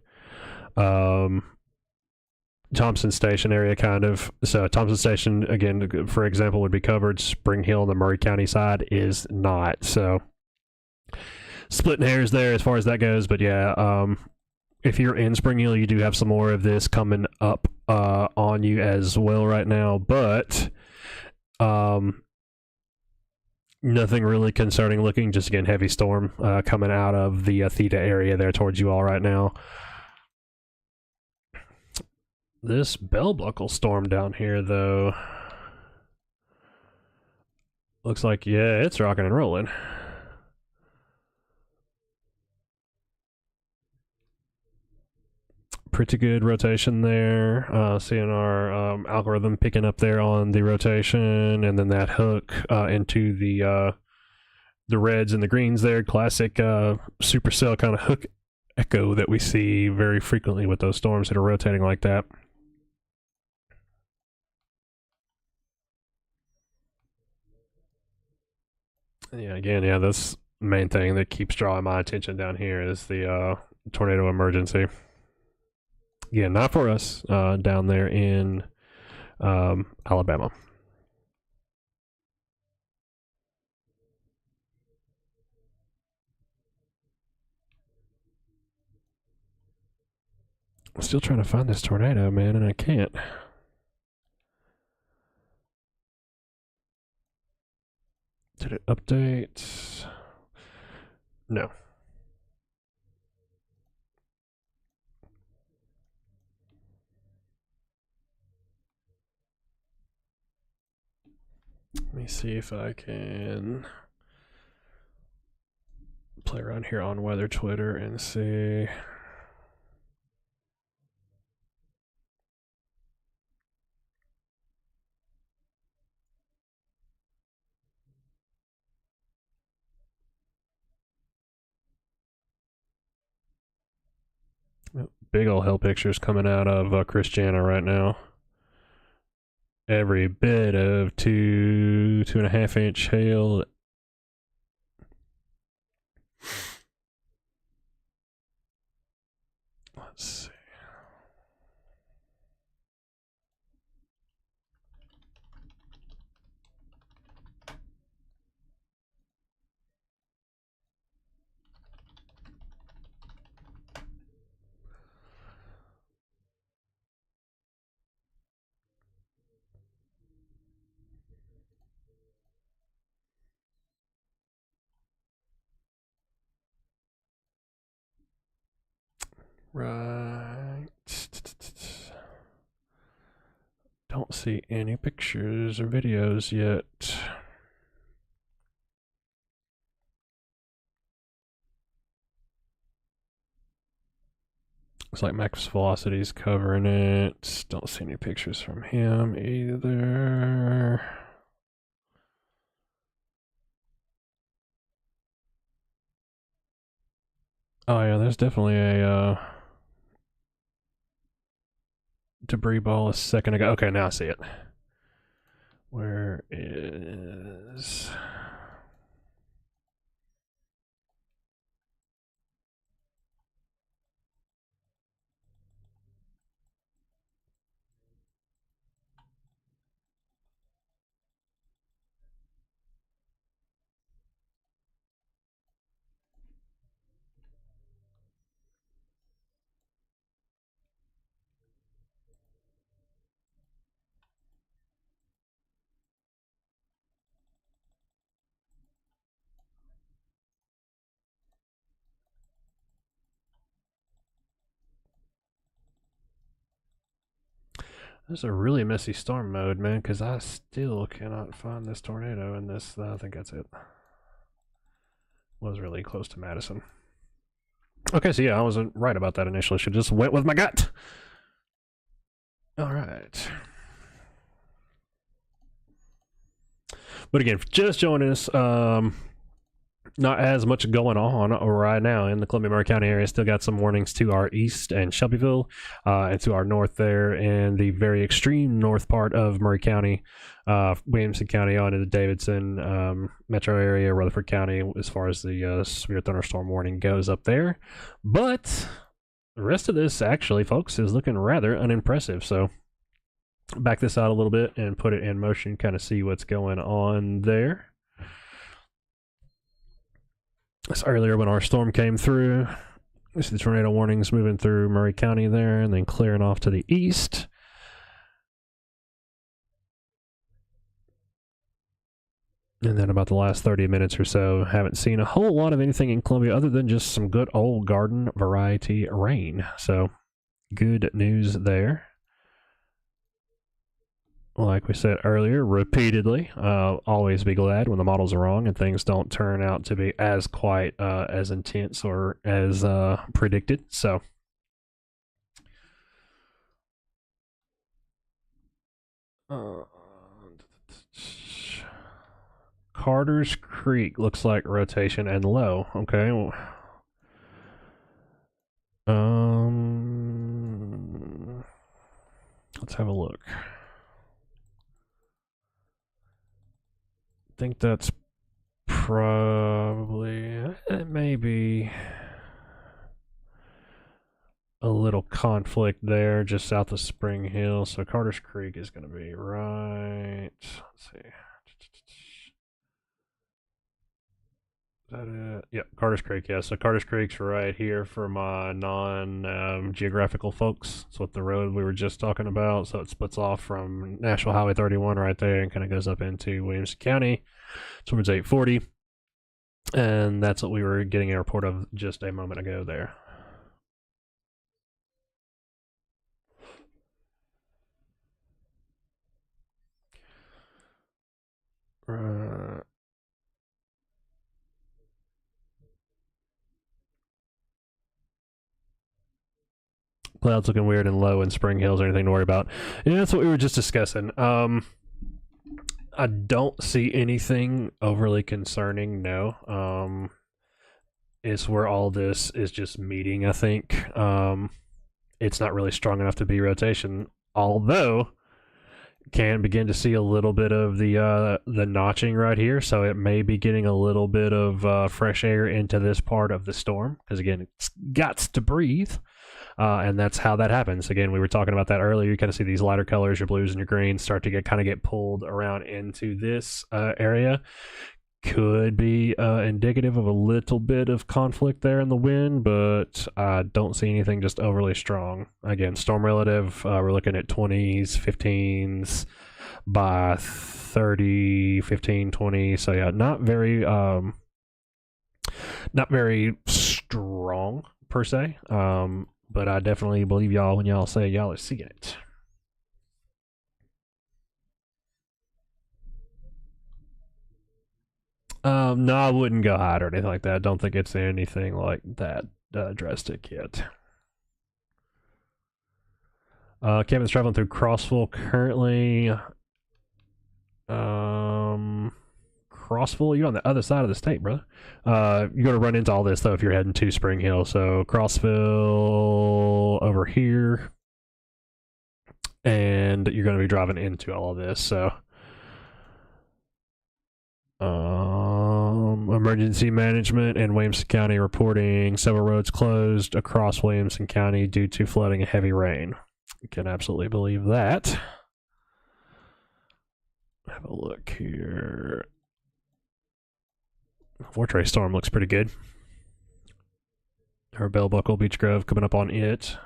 Thompson Station area, kind of. So Thompson Station, again, for example, would be covered. Spring Hill on the Murray County side is not. So splitting hairs there as far as that goes. But yeah, if you're in Spring Hill, you do have some more of this coming up on you as well right now. But nothing really concerning looking. Just, again, heavy storm coming out of the Theta area there towards you all right now. This Bell Buckle storm down here, though, looks like, yeah, it's rocking and rolling. pretty good rotation there. Seeing our algorithm picking up there on the rotation, and then that hook into the reds and the greens there. Classic supercell kind of hook echo that we see very frequently with those storms that are rotating like that. Yeah, again, yeah, that's the main thing that keeps drawing my attention down here is the tornado emergency. Yeah, not for us down there in Alabama. I'm still trying to find this tornado, man, and I can't. Did it update? No. Let me see if I can play around here on weather Twitter and see. Big old hell pictures coming out of Christiana right now. Every bit of 2.5 inch hail. Let's see. Right. Don't see any pictures or videos yet. Looks like Max Velocity's covering it. Don't see any pictures from him either. Oh yeah, there's definitely a debris ball a second ago. Okay, now I see it. Where is... This is a really messy storm mode, man, because I still cannot find this tornado in this. I think that's it. Was really close to Madison. Okay, so yeah, I wasn't right about that initially. Should just went with my gut. All right. But again, just joining us, not as much going on right now in the Columbia-Murray County area. Still got some warnings to our east and Shelbyville, and to our north there in the very extreme north part of Murray County, Williamson County on to the Davidson metro area, Rutherford County, as far as the severe thunderstorm warning goes up there. But the rest of this, actually, folks, is looking rather unimpressive. So back this out a little bit and put it in motion, kind of see what's going on there. This earlier when our storm came through. This is the tornado warnings moving through Murray County there and then clearing off to the east. And then about the last 30 minutes or so, haven't seen a whole lot of anything in Columbia other than just some good old garden variety rain. So good news there. Like we said earlier, repeatedly, always be glad when the models are wrong and things don't turn out to be as quite as intense or as predicted. So Carter's Creek looks like rotation and low. Okay. Let's have a look. I think that's probably maybe a little conflict there just south of Spring Hill. So Carter's Creek is going to be right. Let's see. Is that it? Yep, Carter's Creek. Yeah, so Carter's Creek's right here for my non-geographical folks. That's what the road we were just talking about. So it splits off from National Highway 31 right there and kind of goes up into Williamson County towards 840. And that's what we were getting a report of just a moment ago there. Clouds looking weird and low in Spring Hills or anything to worry about. Yeah, that's what we were just discussing. I don't see anything overly concerning, no. It's where all this is just meeting, I think. It's not really strong enough to be rotation, although can begin to see a little bit of the notching right here, so it may be getting a little bit of fresh air into this part of the storm, because again, it's got to breathe. And that's how that happens. Again, we were talking about that earlier. You kind of see these lighter colors, your blues and your greens, start to get pulled around into this area. Could be indicative of a little bit of conflict there in the wind, but I don't see anything just overly strong. Again, storm relative, we're looking at 20s, 15s by 30, 15, 20. So yeah, not very strong per se. But I definitely believe y'all when y'all say y'all are seeing it. No, I wouldn't go hide or anything like that. I don't think it's anything like that drastic yet. Kevin's traveling through Crossville currently. Crossville, you're on the other side of the state, brother. You're going to run into all this, though, if you're heading to Spring Hill. So Crossville over here. And you're going to be driving into all of this, so... emergency management and Williamson County reporting several roads closed across Williamson County due to flooding and heavy rain. You can absolutely believe that. Have a look here. Fortress Storm looks pretty good. Our Bell Buckle Beach Grove coming up on it.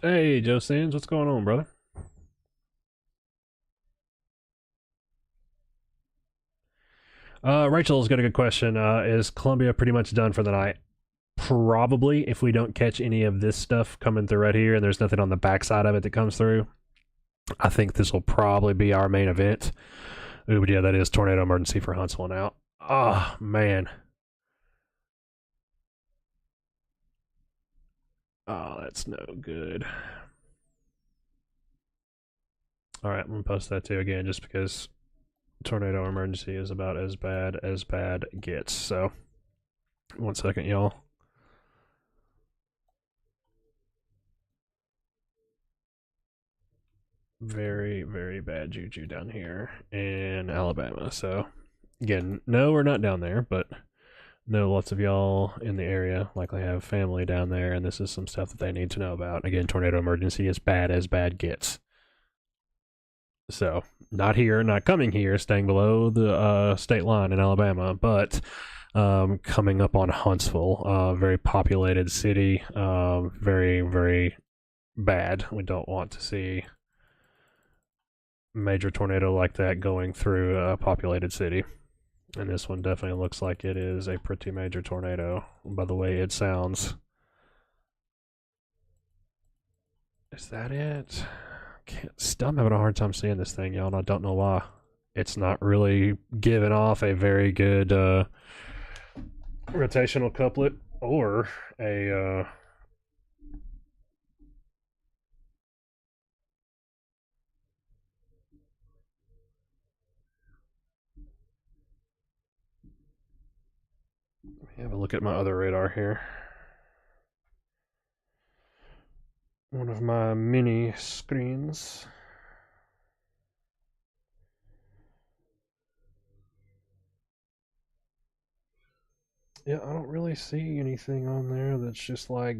Hey, Joe Sands, what's going on, brother? Rachel's got a good question. Is Columbia pretty much done for the night? Probably, if we don't catch any of this stuff coming through right here and there's nothing on the backside of it that comes through. I think this will probably be our main event. Ooh, but yeah, that is tornado emergency for Huntsville now. Oh, man. Oh, that's no good. Alright, I'm going to post that too again just because tornado emergency is about as bad gets. So, 1 second, y'all. Very, very bad juju down here in Alabama. So, again, no, we're not down there, but know lots of y'all in the area likely have family down there, and this is some stuff that they need to know about. Again, tornado emergency is bad as bad gets. So not here, not coming here, staying below the state line in Alabama, but coming up on Huntsville, very populated city, very, very bad. We don't want to see major tornado like that going through a populated city. And this one definitely looks like it is a pretty major tornado by the way it sounds. Is that it? I'm having a hard time seeing this thing, y'all, and I don't know why. It's not really giving off a very good rotational couplet or a let me have a look at my other radar here. One of my mini screens. Yeah, I don't really see anything on there that's just like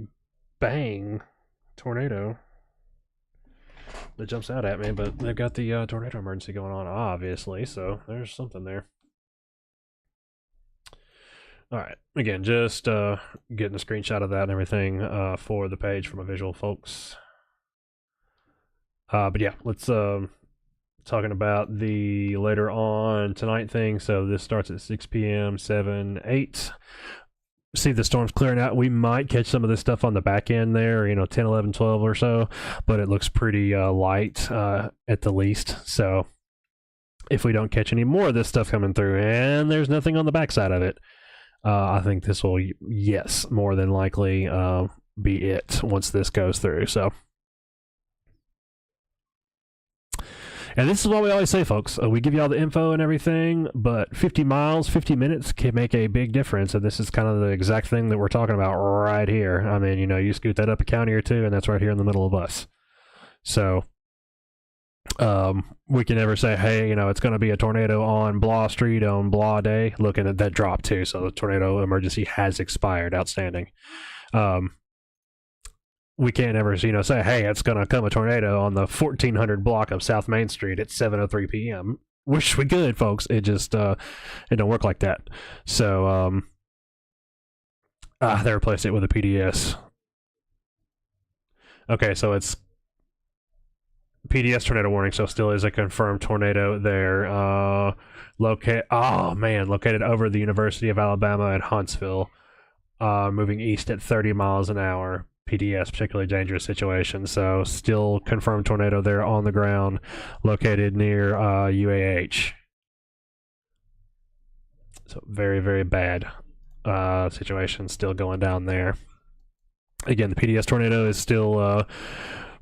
bang tornado that jumps out at me, but they've got the tornado emergency going on, obviously, so there's something there. All right, again, just getting a screenshot of that and everything for the page for my visual folks. But yeah, let's talking about the later on tonight thing. So this starts at 6 p.m., 7, 8. See the storms clearing out. We might catch some of this stuff on the back end there, 10, 11, 12 or so, but it looks pretty light at the least. So if we don't catch any more of this stuff coming through, and there's nothing on the backside of it, I think this will, yes, more than likely be it once this goes through. So, and this is what we always say, folks. We give you all the info and everything, but 50 miles, 50 minutes can make a big difference. And this is kind of the exact thing that we're talking about right here. I mean, you scoot that up a county or two, and that's right here in the middle of us. So, we can never say, hey, it's going to be a tornado on blah street on blah day. Looking at that drop too, so the tornado emergency has expired. Outstanding. We can't ever say, hey, it's going to come a tornado on the 1400 block of South Main Street at 7:03 p.m. Wish we could, folks. It just it don't work like that. So they replaced it with a PDS. Okay, so it's PDS tornado warning, so still is a confirmed tornado there. Located over the University of Alabama at Huntsville, moving east at 30 miles an hour. PDS, particularly dangerous situation. So still confirmed tornado there on the ground, located near UAH. So very, very bad situation still going down there. Again, the PDS tornado is still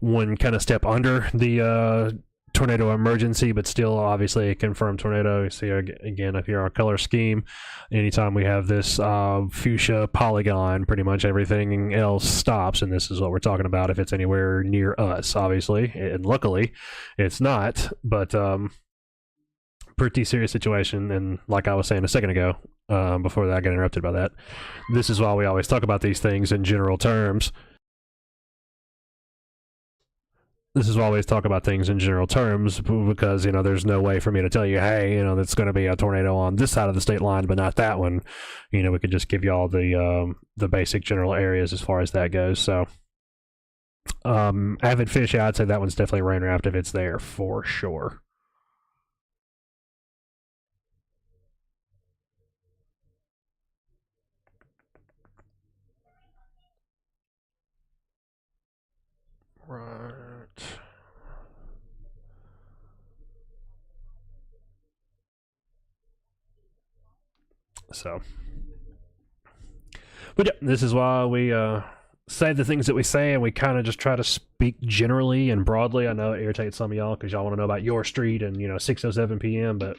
one kind of step under the tornado emergency, but still obviously a confirmed tornado. You see again up here our color scheme. Anytime we have this fuchsia polygon, pretty much everything else stops, and this is what we're talking about if it's anywhere near us, obviously, and luckily it's not, but pretty serious situation. And like I was saying a second ago, before that I got interrupted by that, this is why we always talk about these things in general terms. This is why we always talk about things in general terms, because there's no way for me to tell you, hey, that's going to be a tornado on this side of the state line, but not that one. We could just give you all the basic general areas as far as that goes. So, avid fish, yeah, I'd say that one's definitely rain raft if it's there for sure. Right. So, but yeah, this is why we say the things that we say, and we kind of just try to speak generally and broadly. I know it irritates some of y'all because y'all want to know about your street and 6:07 p.m., but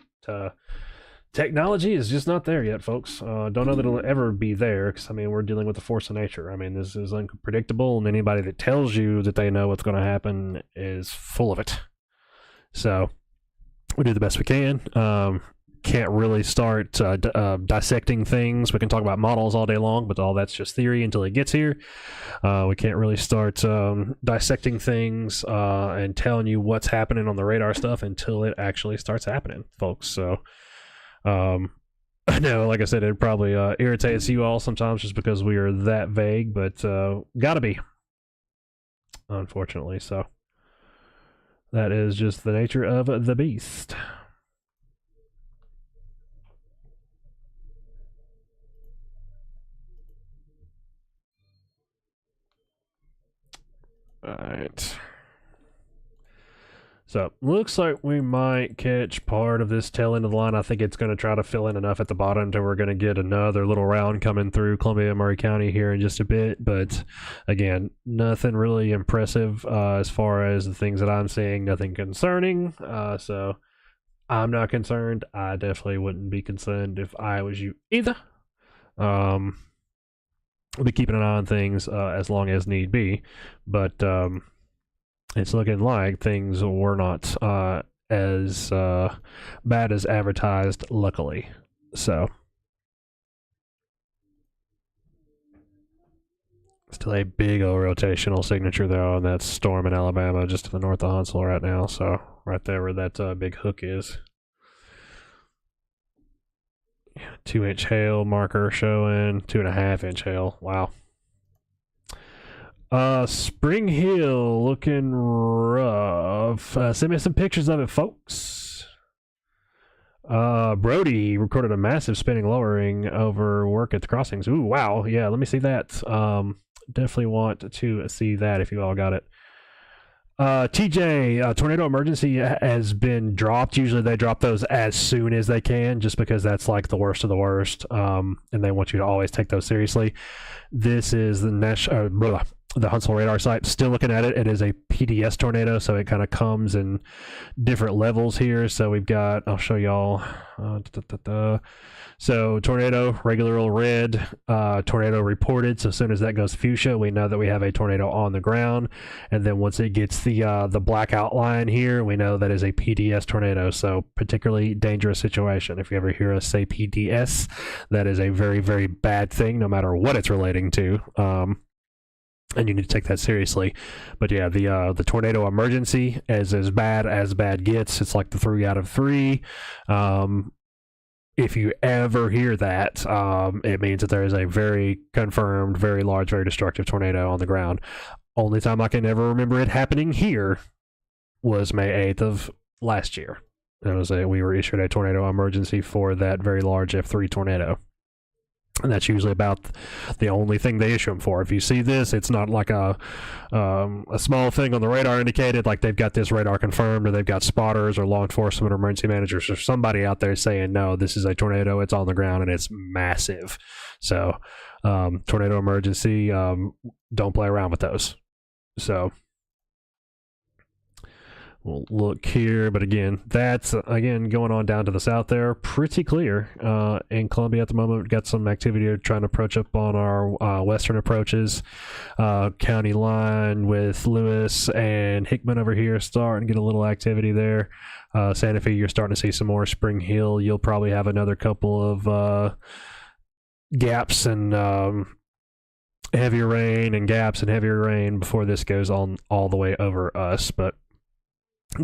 technology is just not there yet, folks. Don't know that it'll ever be there, because we're dealing with the force of nature. This is unpredictable, and anybody that tells you that they know what's going to happen is full of it. So we do the best we can. can't really start dissecting things. We can talk about models all day long, but all that's just theory until it gets here. We can't really start dissecting things and telling you what's happening on the radar stuff until it actually starts happening, folks. So I know, like I said, it probably irritates you all sometimes just because we are that vague, but gotta be, unfortunately. So that is just the nature of the beast. All right. So, looks like we might catch part of this tail end of the line. I think it's going to try to fill in enough at the bottom until we're going to get another little round coming through Columbia, Murray County here in just a bit. But, again, nothing really impressive as far as the things that I'm seeing. Nothing concerning. So, I'm not concerned. I definitely wouldn't be concerned if I was you either. I'll be keeping an eye on things as long as need be. But, it's looking like things were not as bad as advertised, luckily. So, still a big old rotational signature, though, and that's storm in Alabama, just to the north of Huntsville right now. So, right there where that big hook is. 2-inch hail marker showing, 2.5-inch hail. Wow. Spring Hill looking rough. Send me some pictures of it, folks. Brody recorded a massive spinning lowering over work at the crossings. Ooh, wow. Yeah, let me see that. Definitely want to see that if you all got it. TJ, tornado emergency has been dropped. Usually they drop those as soon as they can, just because that's like the worst of the worst. And they want you to always take those seriously. This is the Huntsville radar site. Still looking at it. It is a PDS tornado, so it kind of comes in different levels here. So we've got, I'll show y'all. So tornado, regular old red, tornado reported. So as soon as that goes fuchsia, we know that we have a tornado on the ground. And then once it gets the black outline here, we know that is a PDS tornado. So particularly dangerous situation. If you ever hear us say PDS, that is a very, very bad thing, no matter what it's relating to. And you need to take that seriously. But yeah, the tornado emergency is as bad gets. It's like the 3 out of 3. If you ever hear that, it means that there is a very confirmed, very large, very destructive tornado on the ground. Only time I can ever remember it happening here was May 8th of last year. We were issued a tornado emergency for that very large F3 tornado. And that's usually about the only thing they issue them for. If you see this, it's not like a small thing on the radar indicated, like they've got this radar confirmed, or they've got spotters or law enforcement or emergency managers or somebody out there saying, no, this is a tornado, it's on the ground, and it's massive. So, tornado emergency, don't play around with those. So, we'll look here, but again, that's going on down to the south there, pretty clear. In Columbia at the moment, we've got some activity trying to approach up on our western approaches. County line with Lewis and Hickman over here starting to get a little activity there. Santa Fe, you're starting to see some more. Spring Hill, you'll probably have another couple of gaps and heavier rain and gaps and heavier rain before this goes on all the way over us, but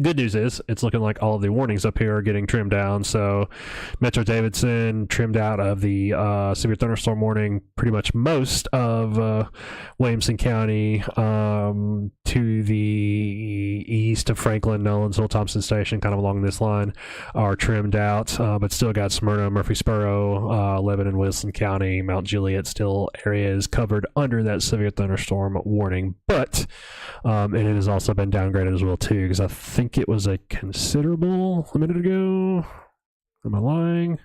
good news is it's looking like all of the warnings up here are getting trimmed down. So Metro Davidson trimmed out of the severe thunderstorm warning pretty much most of Williamson County to the east of Franklin, Nolensville, Thompson Station, kind of along this line, are trimmed out, but still got Smyrna, Murfreesboro, Lebanon, Wilson County, Mount Juliet still areas covered under that severe thunderstorm warning. But and it has also been downgraded as well too, because I think it was a considerable a minute ago. Am I lying?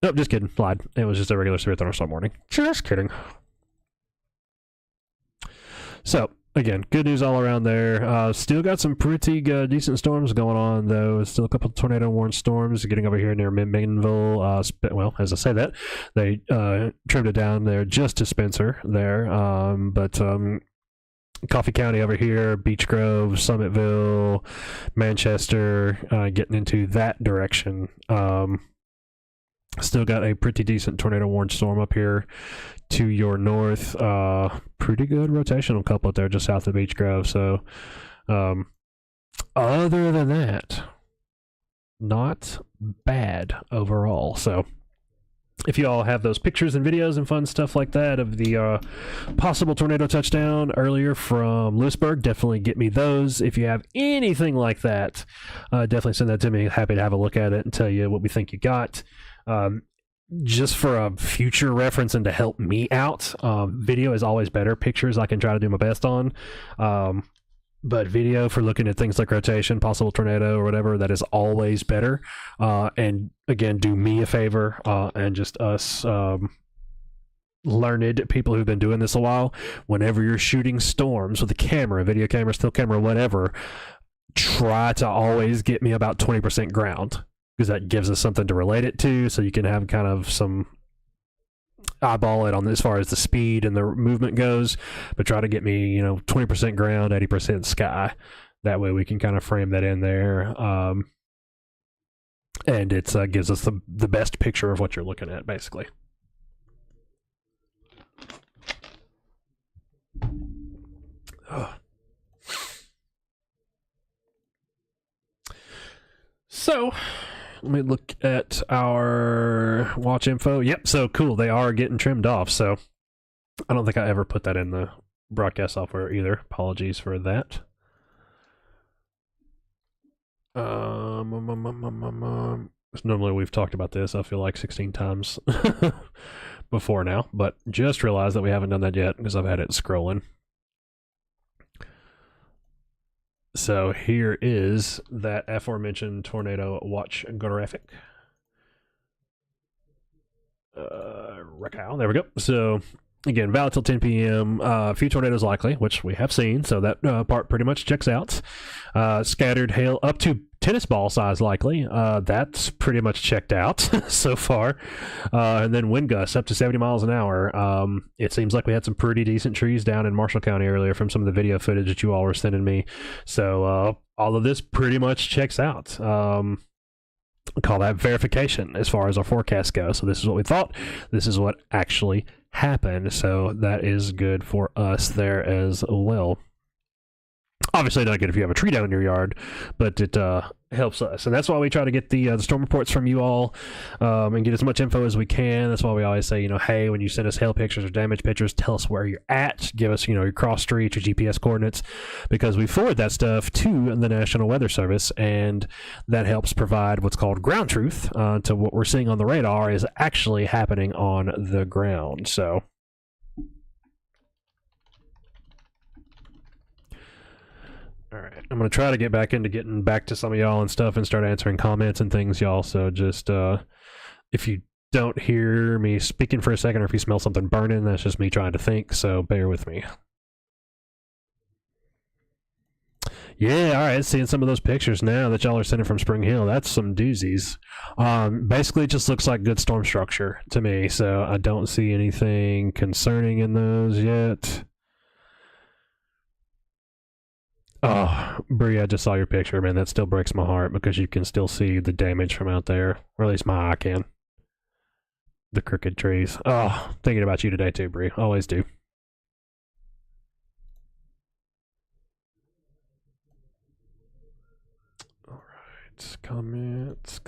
Nope, just kidding. Lied. It was just a regular severe thunderstorm warning. Just kidding. So, again, good news all around there. Still got some pretty decent storms going on, though. Still a couple of tornado-warned storms getting over here near Minville. Well, as I say that, they trimmed it down there just to Spencer there. But Coffee County over here, Beech Grove, Summitville, Manchester, getting into that direction. Still got a pretty decent tornado warned storm up here to your north. Pretty good rotational couplet there just south of Beech Grove. So other than that, not bad overall. So if you all have those pictures and videos and fun stuff like that of the possible tornado touchdown earlier from Lewisburg, definitely get me those. If you have anything like that, definitely send that to me. Happy to have a look at it and tell you what we think you got. Just for a future reference and to help me out, video is always better. Pictures I can try to do my best on. But video for looking at things like rotation, possible tornado or whatever, that is always better. And again, do me a favor, and just us learned people who've been doing this a while, whenever you're shooting storms with a camera, video camera, still camera, whatever, try to always get me about 20% ground, because that gives us something to relate it to, so you can have kind of some eyeball it on as far as the speed and the movement goes, but try to get me 20% ground, 80% sky. That way we can kind of frame that in there, and it gives us the best picture of what you're looking at, basically. So let me look at our watch info. Yep, so cool. They are getting trimmed off. So I don't think I ever put that in the broadcast software either. Apologies for that. Normally we've talked about this, I feel like 16 times before now, but just realized that we haven't done that yet because I've had it scrolling. So here is that aforementioned tornado watch graphic. There we go. So again, valid till 10 p.m. A few tornadoes likely, which we have seen, so that part pretty much checks out. Scattered hail up to tennis ball size likely. That's pretty much checked out so far. And then wind gusts up to 70 miles an hour. It seems like we had some pretty decent trees down in Marshall County earlier from some of the video footage that you all were sending me. So all of this pretty much checks out. Call that verification as far as our forecast goes. So this is what we thought. This is what actually happened. So that is good for us there as well. Obviously not good if you have a tree down in your yard, but it helps us. And that's why we try to get the storm reports from you all, and get as much info as we can. That's why we always say, hey, when you send us hail pictures or damage pictures, tell us where you're at. Give us, your cross streets, your GPS coordinates, because we forward that stuff to the National Weather Service, and that helps provide what's called ground truth to what we're seeing on the radar is actually happening on the ground. So all right, I'm going to try to get back into getting back to some of y'all and stuff and start answering comments and things, y'all. So just if you don't hear me speaking for a second or if you smell something burning, that's just me trying to think, so bear with me. Yeah, all right, seeing some of those pictures now that y'all are sending from Spring Hill. That's some doozies. Basically, it just looks like good storm structure to me, so I don't see anything concerning in those yet. Oh, Bree, I just saw your picture, man. That still breaks my heart because you can still see the damage from out there. Or at least my eye can. The crooked trees. Oh, thinking about you today too, Bree. Always do. Alright, comments.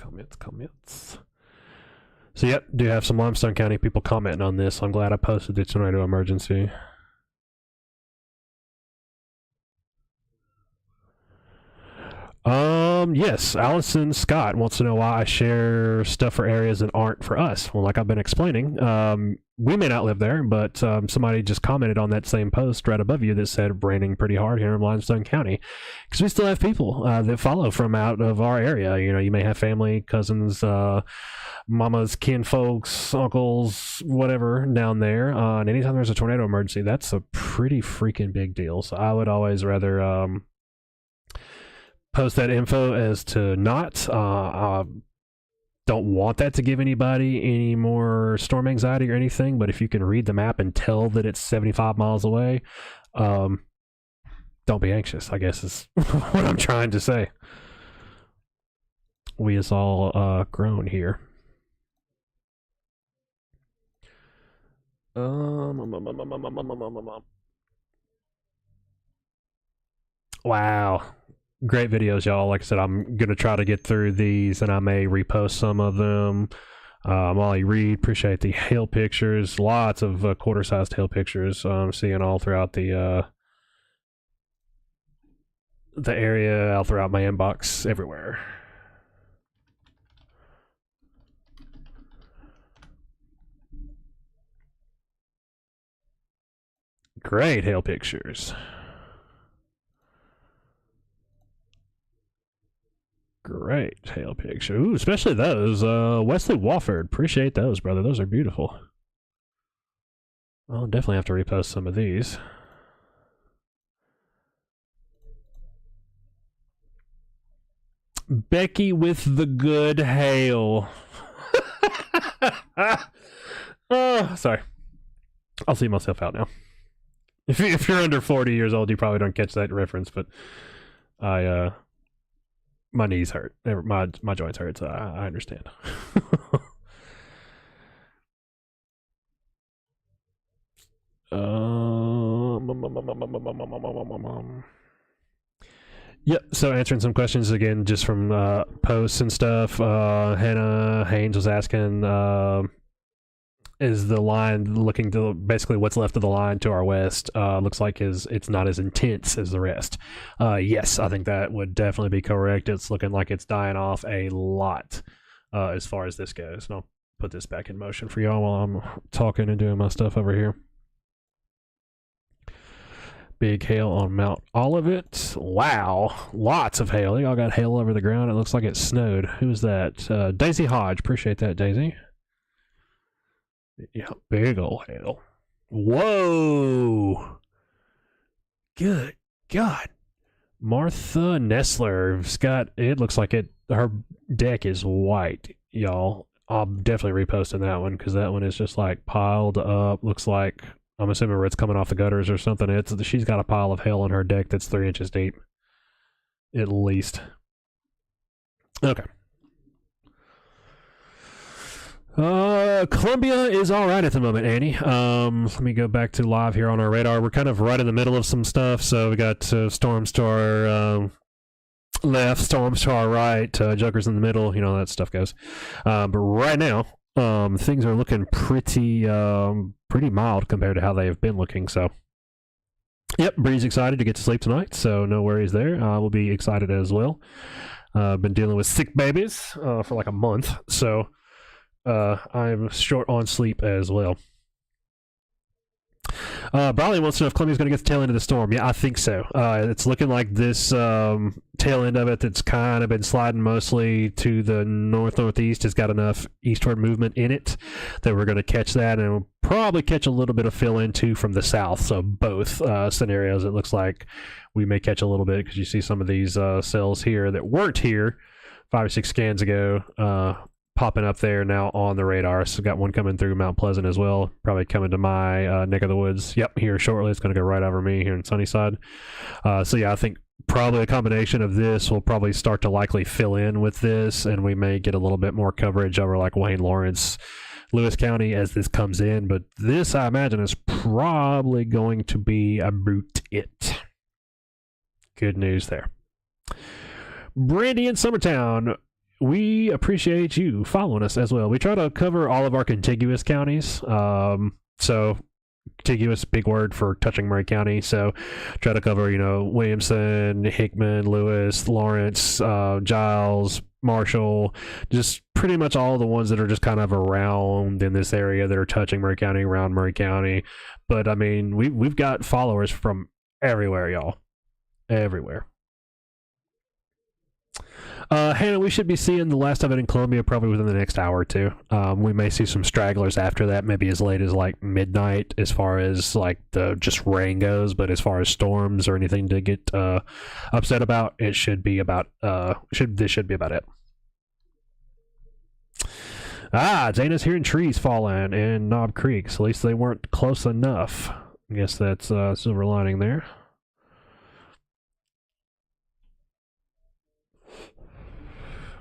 So yep, do have some Limestone County people commenting on this. I'm glad I posted the tornado emergency. Yes, Allison Scott wants to know why I share stuff for areas that aren't for us. Well, like I've been explaining, we may not live there, but somebody just commented on that same post right above you that said raining pretty hard here in Limestone County, because we still have people that follow from out of our area. You may have family, cousins, mamas, kinfolks, uncles, whatever down there. And anytime there's a tornado emergency, that's a pretty freaking big deal. So I would always rather post that info as to not. Don't want that to give anybody any more storm anxiety or anything, but if you can read the map and tell that it's 75 miles away, don't be anxious, I guess is what I'm trying to say. We is all grown here. Wow. Great videos, y'all. Like I said, I'm going to try to get through these, and I may repost some of them. Molly Reed, appreciate the hail pictures. Lots of quarter-sized hail pictures. I'm seeing all throughout the area, all throughout my inbox, everywhere. Great hail pictures. Great hail picture. Ooh, especially those. Wesley Wofford. Appreciate those, brother. Those are beautiful. I'll definitely have to repost some of these. Becky with the good hail. Oh, sorry. I'll see myself out now. If you're under 40 years old, you probably don't catch that reference, but my knees hurt. My joints hurt, so I understand. Yep, so answering some questions again just from posts and stuff. Hannah Haynes was asking, is the line looking to basically what's left of the line to our west looks like it's not as intense as the rest. Yes, I think that would definitely be correct. It's looking like it's dying off a lot as far as this goes. And I'll put this back in motion for y'all while I'm talking and doing my stuff over here. Big hail on Mount Olivet. Wow, lots of hail. Y'all got hail over the ground. It looks like it snowed. Who's that? Daisy Hodge. Appreciate that, Daisy. Yeah, big ol' hail. Whoa! Good God. Martha Nestler's got, it looks like her deck is white, y'all. I'm definitely reposting that one because that one is just like piled up. Looks like, I'm assuming where it's coming off the gutters or something. She's got a pile of hail on her deck that's 3 inches deep. At least. Okay. Columbia is all right at the moment, Annie. Let me go back to live here on our radar. We're kind of right in the middle of some stuff, so we got storms to our left, storms to our right, jokers in the middle. You know how that stuff goes. But right now, things are looking pretty mild compared to how they have been looking. So, yep, Bree's excited to get to sleep tonight, so no worries there. I will be excited as well. Been dealing with sick babies for like a month, so. I'm short on sleep as well. Bradley wants to know if Columbia's going to get the tail end of the storm. Yeah, I think so. It's looking like this tail end of it that's kind of been sliding mostly to the northeast has got enough eastward movement in it that we're going to catch that, and we'll probably catch a little bit of fill in too from the south. So both scenarios, it looks like we may catch a little bit because you see some of these cells here that weren't here 5 or 6 scans ago. Popping up there now on the radar. So got one coming through Mount Pleasant as well. Probably coming to my neck of the woods. Yep, here shortly. It's going to go right over me here in Sunnyside. So yeah, I think probably a combination of this will probably start to likely fill in with this, and we may get a little bit more coverage over like Wayne, Lawrence, Lewis County as this comes in. But this, I imagine, is probably going to be about it. Good news there. Brandy in Summertown. We appreciate you following us as well. We try to cover all of our contiguous counties. So contiguous, big word for touching Murray County. So try to cover, Williamson, Hickman, Lewis, Lawrence, Giles, Marshall, just pretty much all the ones that are just kind of around in this area that are touching Murray County, around Murray County. But I mean, we've got followers from everywhere, y'all. Everywhere. Hannah, we should be seeing the last of it in Columbia probably within the next hour or two. We may see some stragglers after that, maybe as late as like midnight as far as like the just rain goes, but as far as storms or anything to get upset about, it should be about this should be about it. Dana's hearing trees falling in Knob Creek, so at least they weren't close enough. I guess that's silver lining there.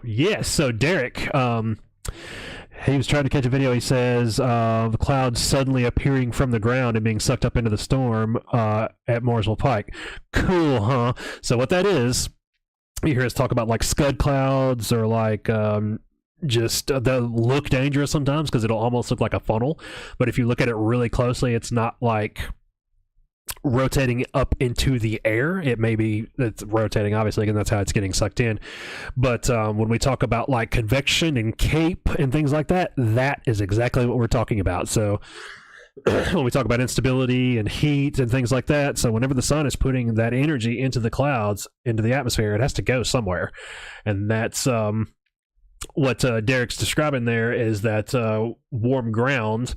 Yes, so Derek, he was trying to catch a video. He says the clouds suddenly appearing from the ground and being sucked up into the storm at Mooresville Pike. Cool, huh? So what that is, you hear us talk about like scud clouds or like just they look dangerous sometimes because it'll almost look like a funnel. But if you look at it really closely, it's not like rotating up into the air. It's rotating obviously, and that's how it's getting sucked in. But when we talk about like convection and cape and things like that, that is exactly what we're talking about. So when we talk about instability and heat and things like that, so whenever the sun is putting that energy into the clouds, into the atmosphere, it has to go somewhere. And that's what Derek's describing there is that warm ground.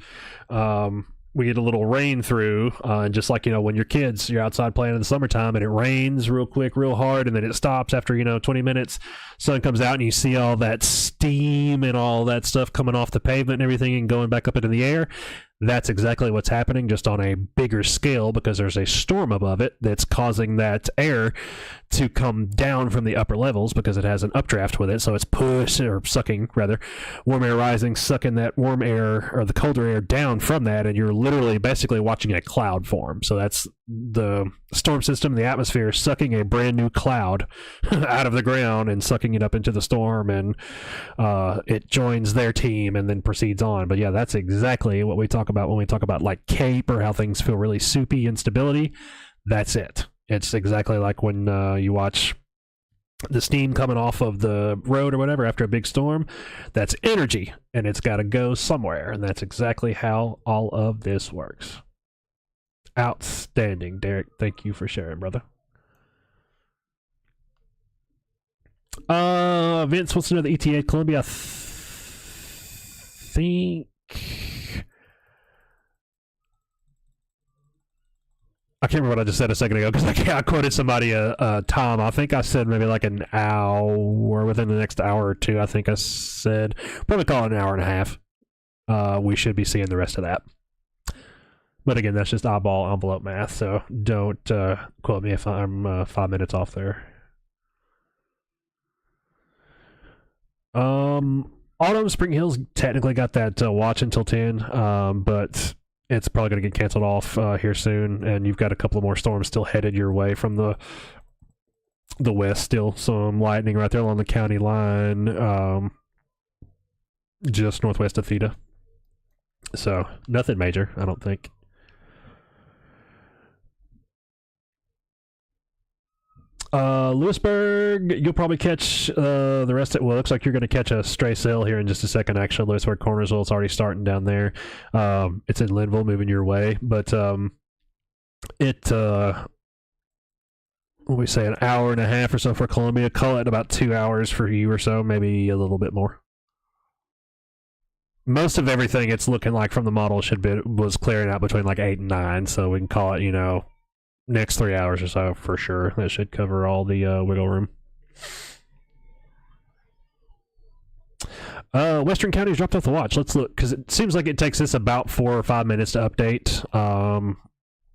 We get a little rain through, just like, when you're outside playing in the summertime and it rains real quick, real hard, and then it stops after, 20 minutes, sun comes out and you see all that steam and all that stuff coming off the pavement and everything and going back up into the air. That's exactly what's happening, just on a bigger scale, because there's a storm above it that's causing that air to come down from the upper levels because it has an updraft with it. So it's sucking warm air rising, sucking that warm air or the colder air down from that, and you're literally basically watching a cloud form. So that's the storm system, the atmosphere, sucking a brand new cloud out of the ground and sucking it up into the storm, and it joins their team and then proceeds on. But yeah, that's exactly what we talk about when we talk about like cape or how things feel really soupy, instability. That's it. It's exactly like when you watch the steam coming off of the road or whatever after a big storm. That's energy, and it's got to go somewhere, and that's exactly how all of this works. Outstanding, Derek. Thank you for sharing, brother. Vince wants to know the ETA Columbia. I think I can't remember what I just said a second ago because I quoted somebody a time. I think I said maybe like an hour, within the next hour or two. I think I said probably call it an hour and a half. We should be seeing the rest of that. But again, that's just eyeball envelope math, so don't quote me if I'm 5 minutes off there. Autumn Spring Hills technically got that watch until 10, but it's probably going to get canceled off here soon, and you've got a couple of more storms still headed your way from the west still. Some lightning right there along the county line, just northwest of Theta. So nothing major, I don't think. Lewisburg, you'll probably catch the rest of it. Well, it looks like you're going to catch a stray sail here in just a second, actually. Lewisburg Cornersville, it's already starting down there. It's in Linville, moving your way. But what we say, an hour and a half or so for Columbia. Call it about 2 hours for you or so, maybe a little bit more. Most of everything it's looking like from the model was clearing out between like 8 and 9, so we can call it, next 3 hours or so for sure. That should cover all the wiggle room. Western County's dropped off the watch. Let's look, because it seems like it takes this about 4 or 5 minutes to update.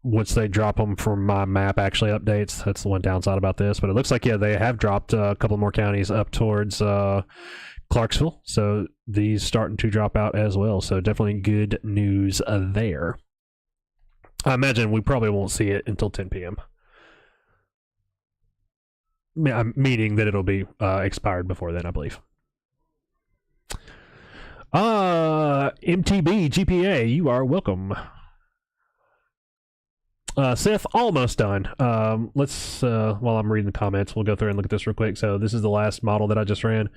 Once they drop them from my map actually updates. That's the one downside about this. But it looks like, yeah, they have dropped a couple more counties up towards Clarksville. So these starting to drop out as well. So definitely good news there. I imagine we probably won't see it until 10 p.m. Meaning that it'll be expired before then, I believe. MTB GPA, you are welcome. Seth, almost done. Let's, while I'm reading the comments, we'll go through and look at this real quick. So this is the last model that I just ran.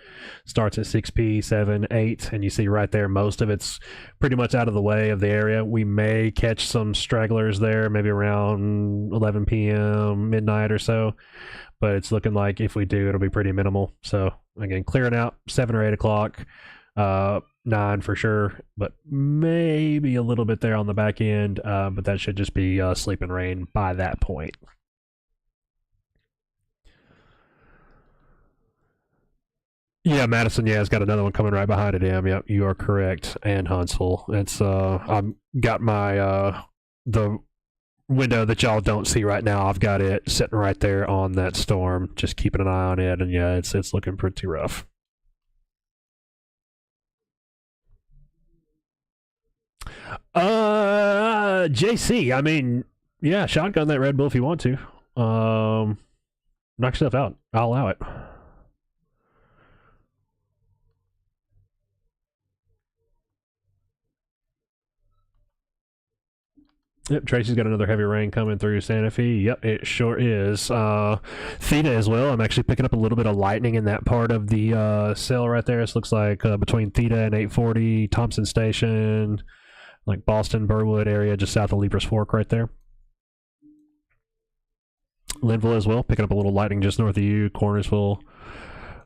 Starts at 6P, 7, 8, and you see right there, most of it's pretty much out of the way of the area. We may catch some stragglers there, maybe around 11 p.m., midnight or so. But it's looking like if we do, it'll be pretty minimal. So again, clearing out 7 or 8 o'clock. 9 for sure, but maybe a little bit there on the back end, but that should just be sleep and rain by that point. Yeah, Madison, has got another one coming right behind it. Yep, you are correct. And Huntsville. It's I've got my the window that y'all don't see right now. I've got it sitting right there on that storm, just keeping an eye on it, and yeah, it's looking pretty rough. JC, I mean, yeah, shotgun that Red Bull if you want to. Knock yourself out. I'll allow it. Yep, Tracy's got another heavy rain coming through Santa Fe. Yep, it sure is. Theta as well. I'm actually picking up a little bit of lightning in that part of the cell right there. This looks like between Theta and 840, Thompson Station, like Boston, Burwood area, just south of Libras Fork right there. Linville as well, picking up a little lightning just north of you. Cornersville.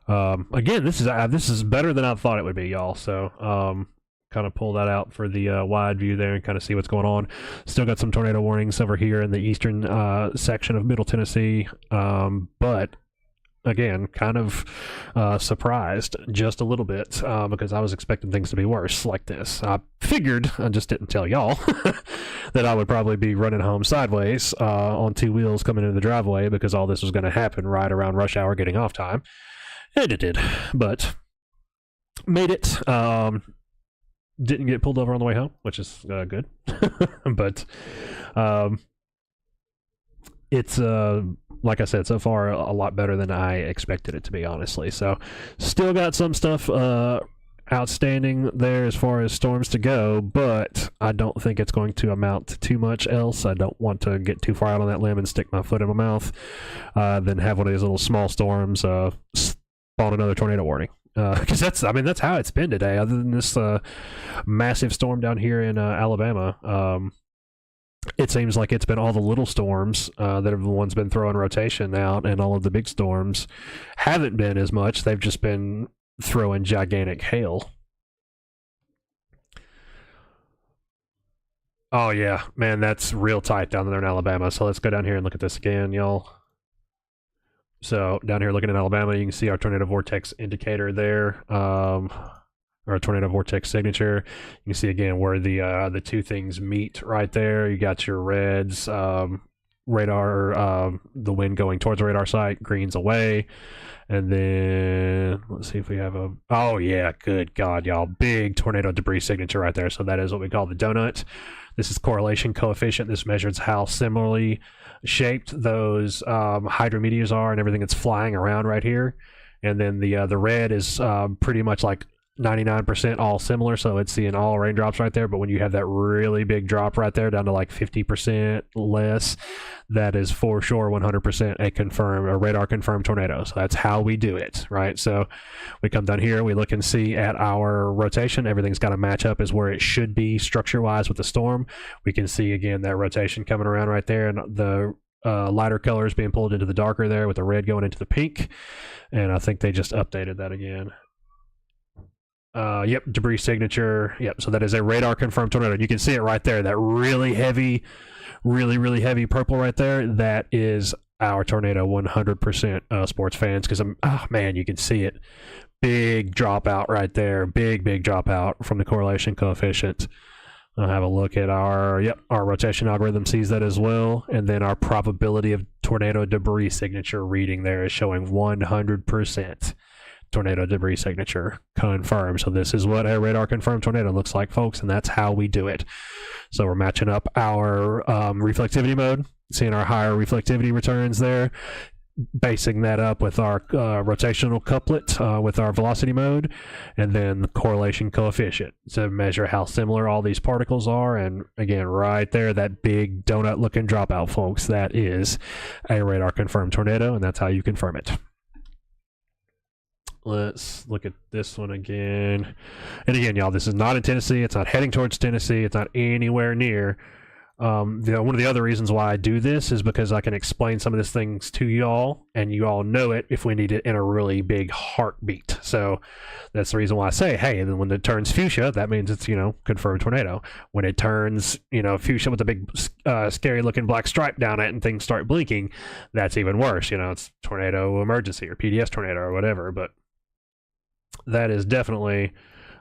Again, this is better than I thought it would be, y'all. So kind of pull that out for the wide view there and kind of see what's going on. Still got some tornado warnings over here in the eastern section of Middle Tennessee, but again, kind of surprised just a little bit because I was expecting things to be worse like this. I figured, I just didn't tell y'all, that I would probably be running home sideways on two wheels coming into the driveway because all this was going to happen right around rush hour getting off time. And it did, but made it. Didn't get pulled over on the way home, which is good. But it's, like I said, so far a lot better than I expected it to be, honestly. So still got some stuff outstanding there as far as storms to go, but I don't think it's going to amount to too much else. I don't want to get too far out on that limb and stick my foot in my mouth, then have one of these little small storms spawn another tornado warning. Because that's how it's been today. Other than this massive storm down here in Alabama, it seems like it's been all the little storms that are the ones been throwing rotation out, and all of the big storms haven't been as much. They've just been throwing gigantic hail. Oh yeah, man, that's real tight down there in Alabama. So let's go down here and look at this again, y'all. So down here looking at Alabama, you can see our tornado vortex indicator there, or a tornado vortex signature. You can see again where the two things meet right there. You got your reds, radar, the wind going towards the radar site, greens away. And then let's see if we have oh yeah, good God, y'all, big tornado debris signature right there. So that is what we call the donut. This is correlation coefficient. This measures how similarly shaped those hydrometeors are and everything that's flying around right here. And then the red is pretty much like 99% all similar, so it's seeing all raindrops right there. But when you have that really big drop right there down to like 50% less, that is for sure 100% a radar confirmed tornado. So that's how we do it, right? So we come down here, we look and see at our rotation, everything's got to match up as where it should be structure wise with the storm. We can see again that rotation coming around right there, and the lighter colors being pulled into the darker there with the red going into the pink. And I think they just updated that again. Yep, debris signature. Yep, so that is a radar confirmed tornado. You can see it right there. That really heavy, really heavy purple right there. That is our tornado 100%, sports fans. Because man, you can see it. Big dropout right there. Big dropout from the correlation coefficient. I'll have a look at our rotation algorithm sees that as well. And then our probability of tornado debris signature reading there is showing 100%. Tornado debris signature confirmed. So this is what a radar confirmed tornado looks like, folks, and that's how we do it. So we're matching up our reflectivity mode, seeing our higher reflectivity returns there, basing that up with our rotational couplet with our velocity mode, and then the correlation coefficient to measure how similar all these particles are. And again, right there, that big donut looking dropout, folks, that is a radar confirmed tornado, and that's how you confirm it. Let's look at this one again. And again, y'all, this is not in Tennessee. It's not heading towards Tennessee. It's not anywhere near. One of the other reasons why I do this is because I can explain some of these things to y'all, and you all know it if we need it in a really big heartbeat. So that's the reason why I say, hey, and then when it turns fuchsia, that means it's, confirmed tornado. When it turns, fuchsia with a big, scary looking black stripe down it and things start blinking, that's even worse. It's tornado emergency or PDS tornado or whatever. But that is definitely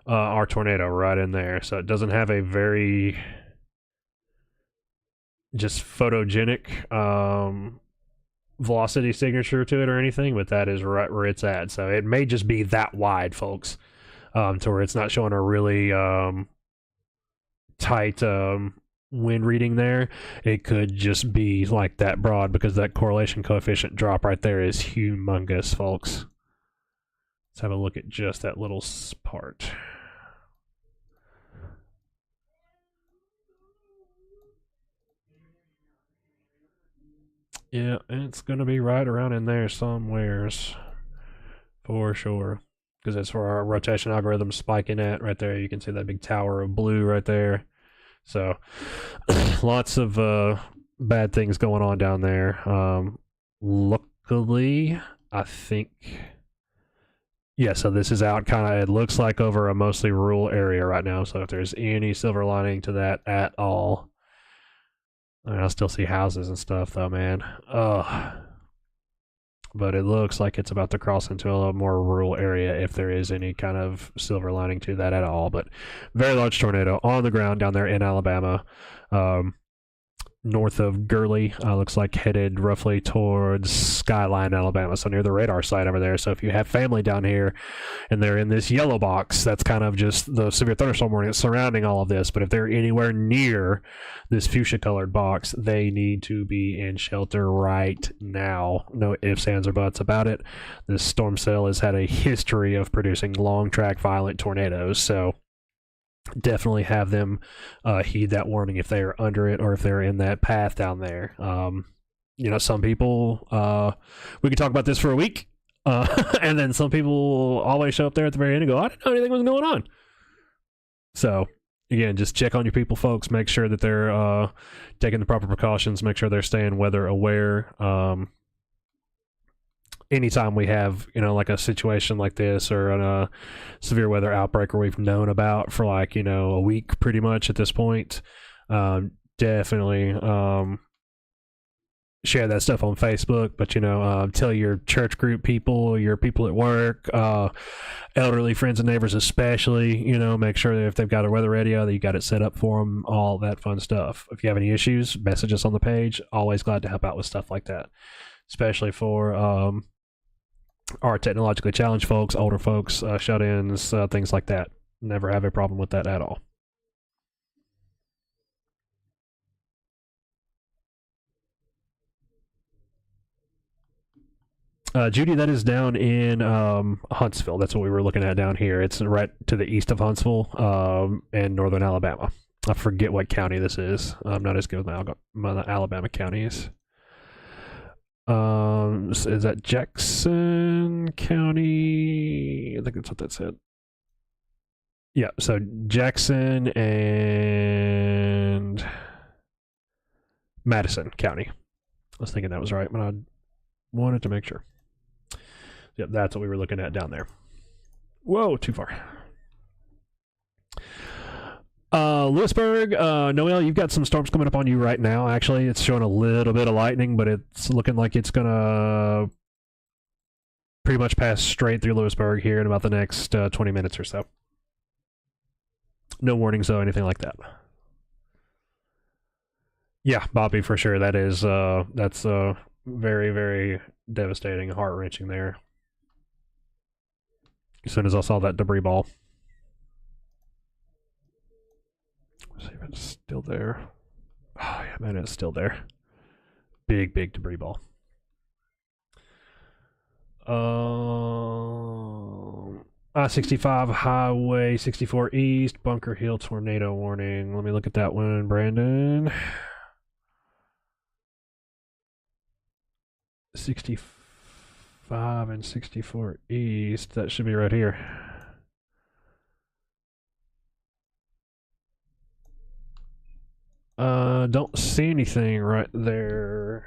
our tornado right in there. So it doesn't have a very just photogenic velocity signature to it or anything, but that is right where it's at. So it may just be that wide, folks, to where it's not showing a really tight wind reading there, it could just be like that broad because that correlation coefficient drop right there is humongous, folks. Let's have a look at just that little part. Yeah, it's going to be right around in there somewheres for sure, because that's where our rotation algorithm spiking at right there. You can see that big tower of blue right there. So lots of bad things going on down there. Luckily, I think, yeah, so this is out kind of, it looks like over a mostly rural area right now. So if there's any silver lining to that at all, I mean, I'll still see houses and stuff though, man. But it looks like it's about to cross into a little more rural area if there is any kind of silver lining to that at all. But very large tornado on the ground down there in Alabama. North of Gurley, looks like headed roughly towards Skyline, Alabama, so near the radar site over there. So if you have family down here and they're in this yellow box, that's kind of just the severe thunderstorm warning surrounding all of this. But if they're anywhere near this fuchsia colored box, they need to be in shelter right now. No ifs, ands, or buts about it. This storm cell has had a history of producing long track violent tornadoes, so definitely have them heed that warning if they're under it or if they're in that path down there. You know, some people, we could talk about this for a week, and then some people always show up there at the very end and go, I didn't know anything was going on. So, again, just check on your people, folks. Make sure that they're taking the proper precautions. Make sure they're staying weather aware. Anytime we have, you know, like a situation like this or a severe weather outbreak where we've known about for like, you know, a week pretty much at this point, definitely share that stuff on Facebook. But, you know, tell your church group people, your people at work, elderly friends and neighbors especially, you know, make sure that if they've got a weather radio that you got it set up for them, all that fun stuff. If you have any issues, message us on the page. Always glad to help out with stuff like that, especially for our technologically challenged folks, older folks, shut-ins, things like that. Never have a problem with that at all. Judy, that is down in Huntsville. That's what we were looking at down here. It's right to the east of Huntsville and northern Alabama. I forget what county this is. I'm not as good with my Alabama counties. Is that Jackson County? I think that's what that said. Yeah, so Jackson and Madison County. I was thinking that was right, but I wanted to make sure. Yep, that's what we were looking at down there. Whoa, too far. Lewisburg, Noel, you've got some storms coming up on you right now. Actually, it's showing a little bit of lightning, but it's looking like it's gonna pretty much pass straight through Lewisburg here in about the next 20 minutes or so. No warnings though, anything like that. Yeah, Bobby, for sure. That is that's very, very devastating, heart-wrenching there. As soon as I saw that debris ball. Let's see if it's still there. Oh, yeah, man, it's still there. Big, big debris ball. I-65 Highway 64 East, Bunker Hill tornado warning. Let me look at that one, Brandon. 65 and 64 East. That should be right here. Don't see anything right there.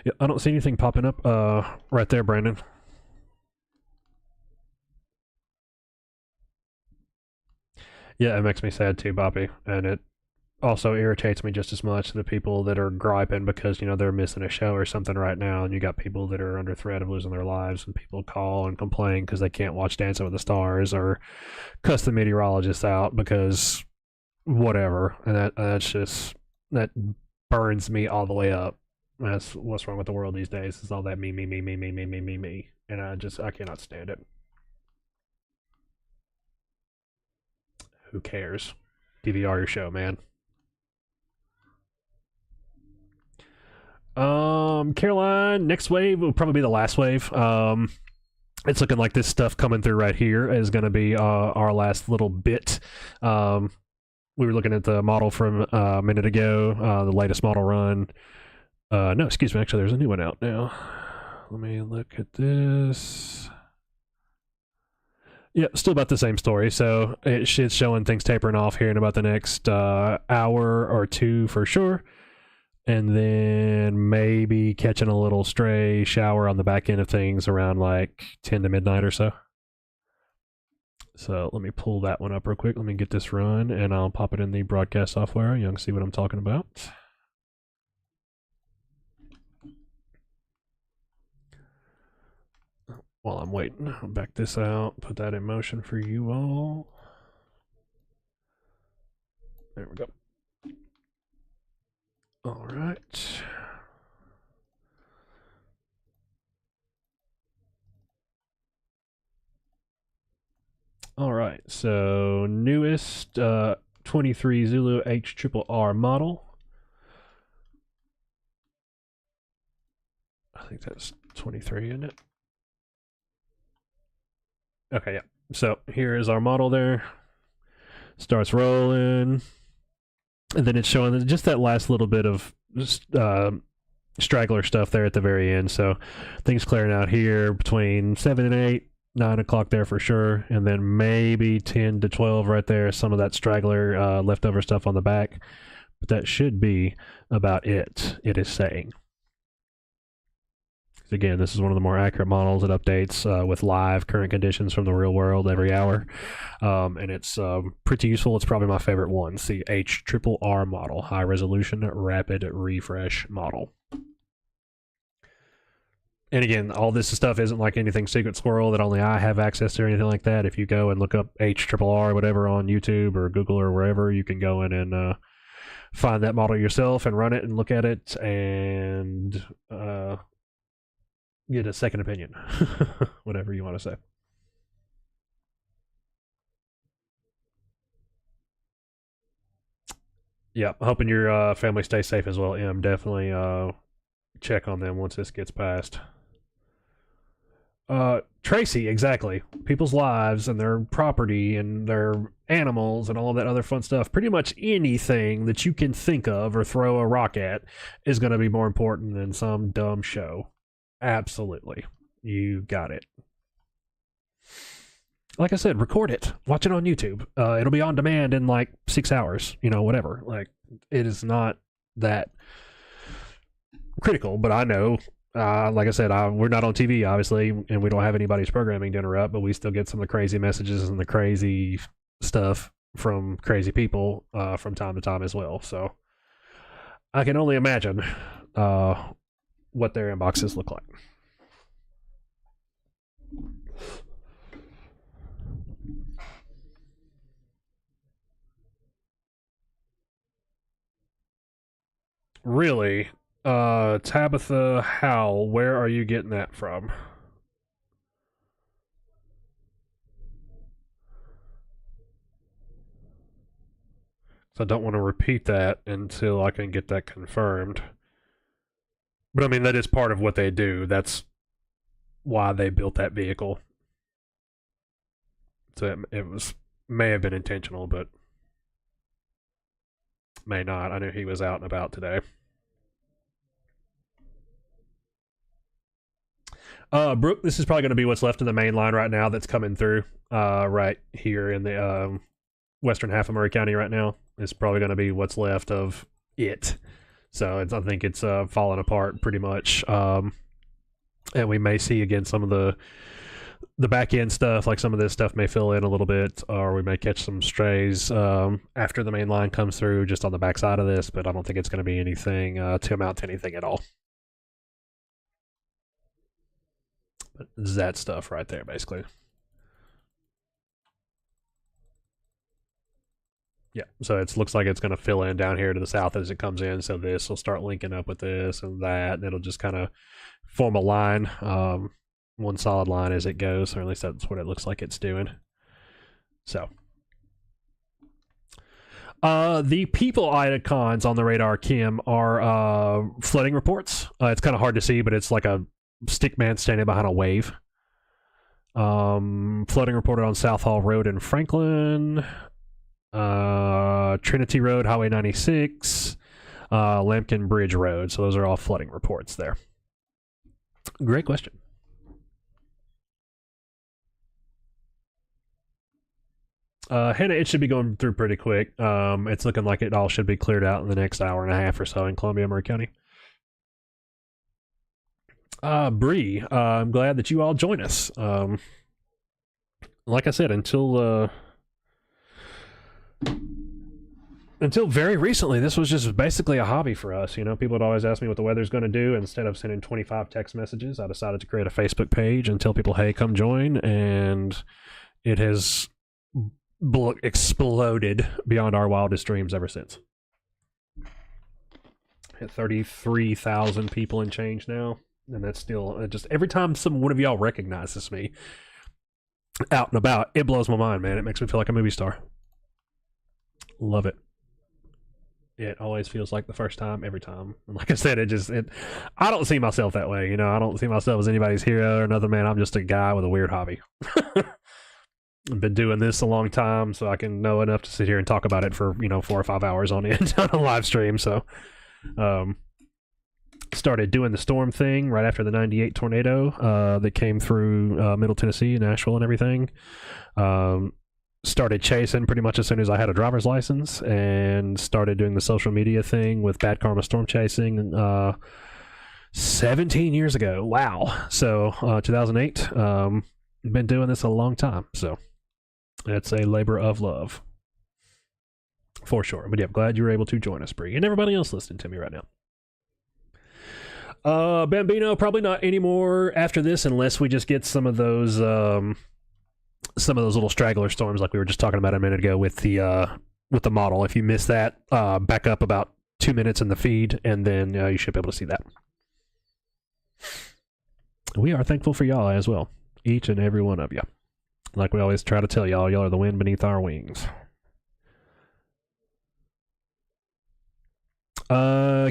Yeah, I don't see anything popping up right there, Brandon. Yeah, it makes me sad too, Bobby, and it also irritates me just as much the people that are griping because, you know, they're missing a show or something right now, and you got people that are under threat of losing their lives, and people call and complain because they can't watch Dancing with the Stars or cuss the meteorologists out because whatever, and that's just, that burns me all the way up. That's what's wrong with the world these days, is all that me, and I cannot stand it. Who cares? DVR your show, man. Caroline, next wave will probably be the last wave. It's looking like this stuff coming through right here is going to be our last little bit. We were looking at the model from a minute ago, the latest model run. No, excuse me, actually, there's a new one out now. Let me look at this. Yeah, still about the same story. So it's showing things tapering off here in about the next hour or two for sure. And then maybe catching a little stray shower on the back end of things around like 10 to midnight or so. So let me pull that one up real quick. Let me get this run, and I'll pop it in the broadcast software. You can see what I'm talking about. While I'm waiting, I'll back this out, put that in motion for you all. There we go. All right. All right, so newest 23 Zulu HRRR model. I think that's 23, isn't it? Okay, yeah. So here is our model there. Starts rolling. And then it's showing just that last little bit of straggler stuff there at the very end. So things clearing out here between 7 and 8, 9 o'clock there for sure. And then maybe 10 to 12 right there. Some of that straggler leftover stuff on the back. But that should be about it is saying. Again, this is one of the more accurate models. It updates with live current conditions from the real world every hour. And it's pretty useful. It's probably my favorite one. It's the HRRR model, High Resolution Rapid Refresh model. And again, all this stuff isn't like anything Secret Squirrel that only I have access to or anything like that. If you go and look up HRRR, whatever, on YouTube or Google or wherever, you can go in and find that model yourself and run it and look at it and get a second opinion, whatever you want to say. Yeah, hoping your family stays safe as well, Em. Definitely check on them once this gets passed. Tracy, exactly. People's lives and their property and their animals and all that other fun stuff. Pretty much anything that you can think of or throw a rock at is going to be more important than some dumb show. Absolutely. You got it. Like I said, record it. Watch it on YouTube. It'll be on demand in like 6 hours, whatever. Like, it is not that critical, but I know, like I said, we're not on TV, obviously, and we don't have anybody's programming to interrupt, but we still get some of the crazy messages and the crazy stuff from crazy people from time to time as well. So I can only imagine what their inboxes look like. Really? Tabitha Howell, where are you getting that from? So I don't want to repeat that until I can get that confirmed. But I mean, that is part of what they do. That's why they built that vehicle. So it may have been intentional, but may not. I knew he was out and about today. Brooke, this is probably going to be what's left of the main line right now that's coming through right here in the western half of Murray County right now. It's probably going to be what's left of it. So I think it's falling apart pretty much. And we may see again some of the back end stuff, like some of this stuff may fill in a little bit, or we may catch some strays after the main line comes through just on the back side of this, but I don't think it's going to be anything to amount to anything at all. But that stuff right there, basically. Yeah, so it looks like it's going to fill in down here to the south as it comes in, so this will start linking up with this and that, and it'll just kind of form a line, one solid line as it goes, or at least that's what it looks like it's doing. So, The people icons on the radar, Kim, are flooding reports. It's kind of hard to see, but it's like a stick man standing behind a wave. Flooding reported on South Hall Road in Franklin, Trinity Road, Highway 96, Lampkin Bridge Road. So those are all flooding reports there. Great question. Hannah, it should be going through pretty quick. It's looking like it all should be cleared out in the next hour and a half or so in Columbia, Murray County. Bree, I'm glad that you all join us. Like I said, until very recently, this was just basically a hobby for us. You know, people would always ask me what the weather's going to do. Instead of sending 25 text messages, I decided to create a Facebook page and tell people, hey, come join. And it has exploded beyond our wildest dreams ever since. Hit 33,000 people and change now. And that's still just every time one of y'all recognizes me out and about, it blows my mind, man. It makes me feel like a movie star. Love it. It always feels like the first time, every time. And like I said, I don't see myself that way. You know, I don't see myself as anybody's hero or another, man. I'm just a guy with a weird hobby. I've been doing this a long time, so I can know enough to sit here and talk about it for, 4 or 5 hours on end on a live stream. So, started doing the storm thing right after the 98 tornado that came through Middle Tennessee, Nashville, and everything. Started chasing pretty much as soon as I had a driver's license, and started doing the social media thing with Bad Karma Storm Chasing 17 years ago. Wow. So 2008. Been doing this a long time, so it's a labor of love for sure. But yeah, glad you were able to join us, Bree, and everybody else listening to me right now. Bambino, probably not anymore after this, unless we just get some of those little straggler storms like we were just talking about a minute ago with the model. If you missed that, back up about 2 minutes in the feed, and then you should be able to see that. We are thankful for y'all as well, each and every one of you. Like we always try to tell y'all are the wind beneath our wings.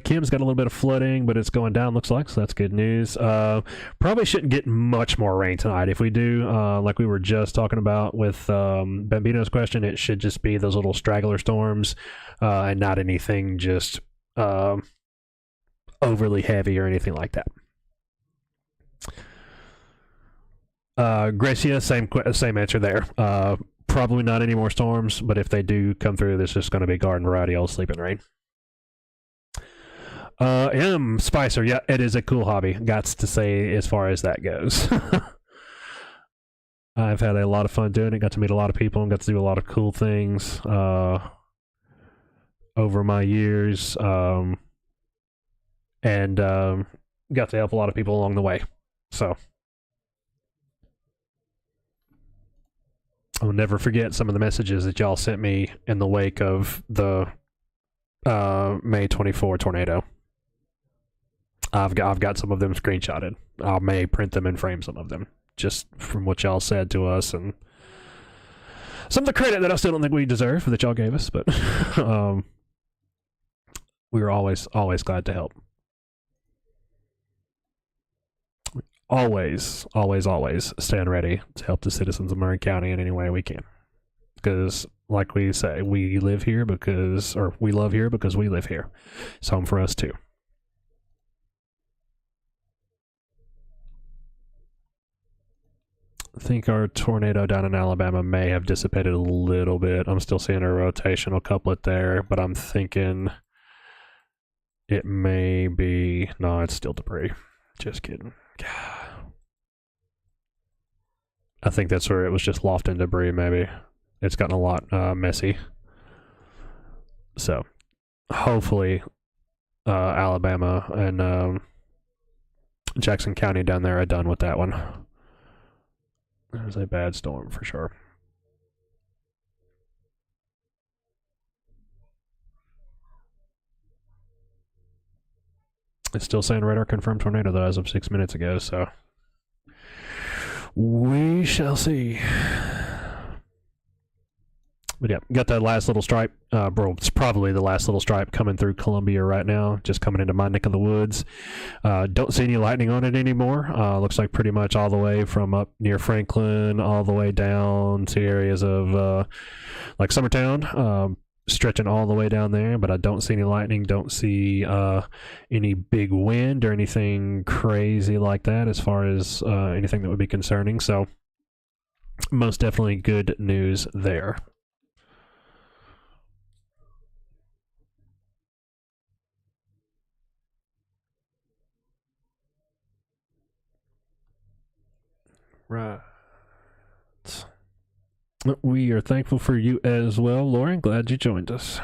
Kim's got a little bit of flooding, but it's going down, looks like, so that's good news. Probably shouldn't get much more rain tonight. If we do, like we were just talking about with Bambino's question, it should just be those little straggler storms, and not anything just overly heavy or anything like that. Gracia, same answer there. Probably not any more storms, but if they do come through, this is just going to be garden variety old sleeping rain. Spicer, yeah, it is a cool hobby. Gots to say as far as that goes. I've had a lot of fun doing it. Got to meet a lot of people and got to do a lot of cool things over my years, and got to help a lot of people along the way. So I'll never forget some of the messages that y'all sent me in the wake of the May 24 tornado. I've got some of them screenshotted. I may print them and frame some of them just from what y'all said to us, and some of the credit that I still don't think we deserve that y'all gave us, but we were always glad to help. Always stand ready to help the citizens of Murray County in any way we can. Because, like we say, we love here because we live here. It's home for us too. I think our tornado down in Alabama may have dissipated a little bit. I'm still seeing a rotational couplet there, but I'm thinking it may be... No, it's still debris. Just kidding. I think that's where it was just loft and debris, maybe. It's gotten a lot messy. So, hopefully, Alabama and Jackson County down there are done with that one. It was a bad storm for sure. It's still saying radar confirmed tornado though as of 6 minutes ago, so we shall see. But yeah, got that last little stripe. Bro, it's probably the last little stripe coming through Columbia right now, just coming into my neck of the woods. Don't see any lightning on it anymore. Looks like pretty much all the way from up near Franklin, all the way down to areas of like Summertown, stretching all the way down there. But I don't see any lightning, don't see any big wind or anything crazy like that as far as anything that would be concerning. So most definitely good news there. Right. We are thankful for you as well, Lauren. Glad you joined us.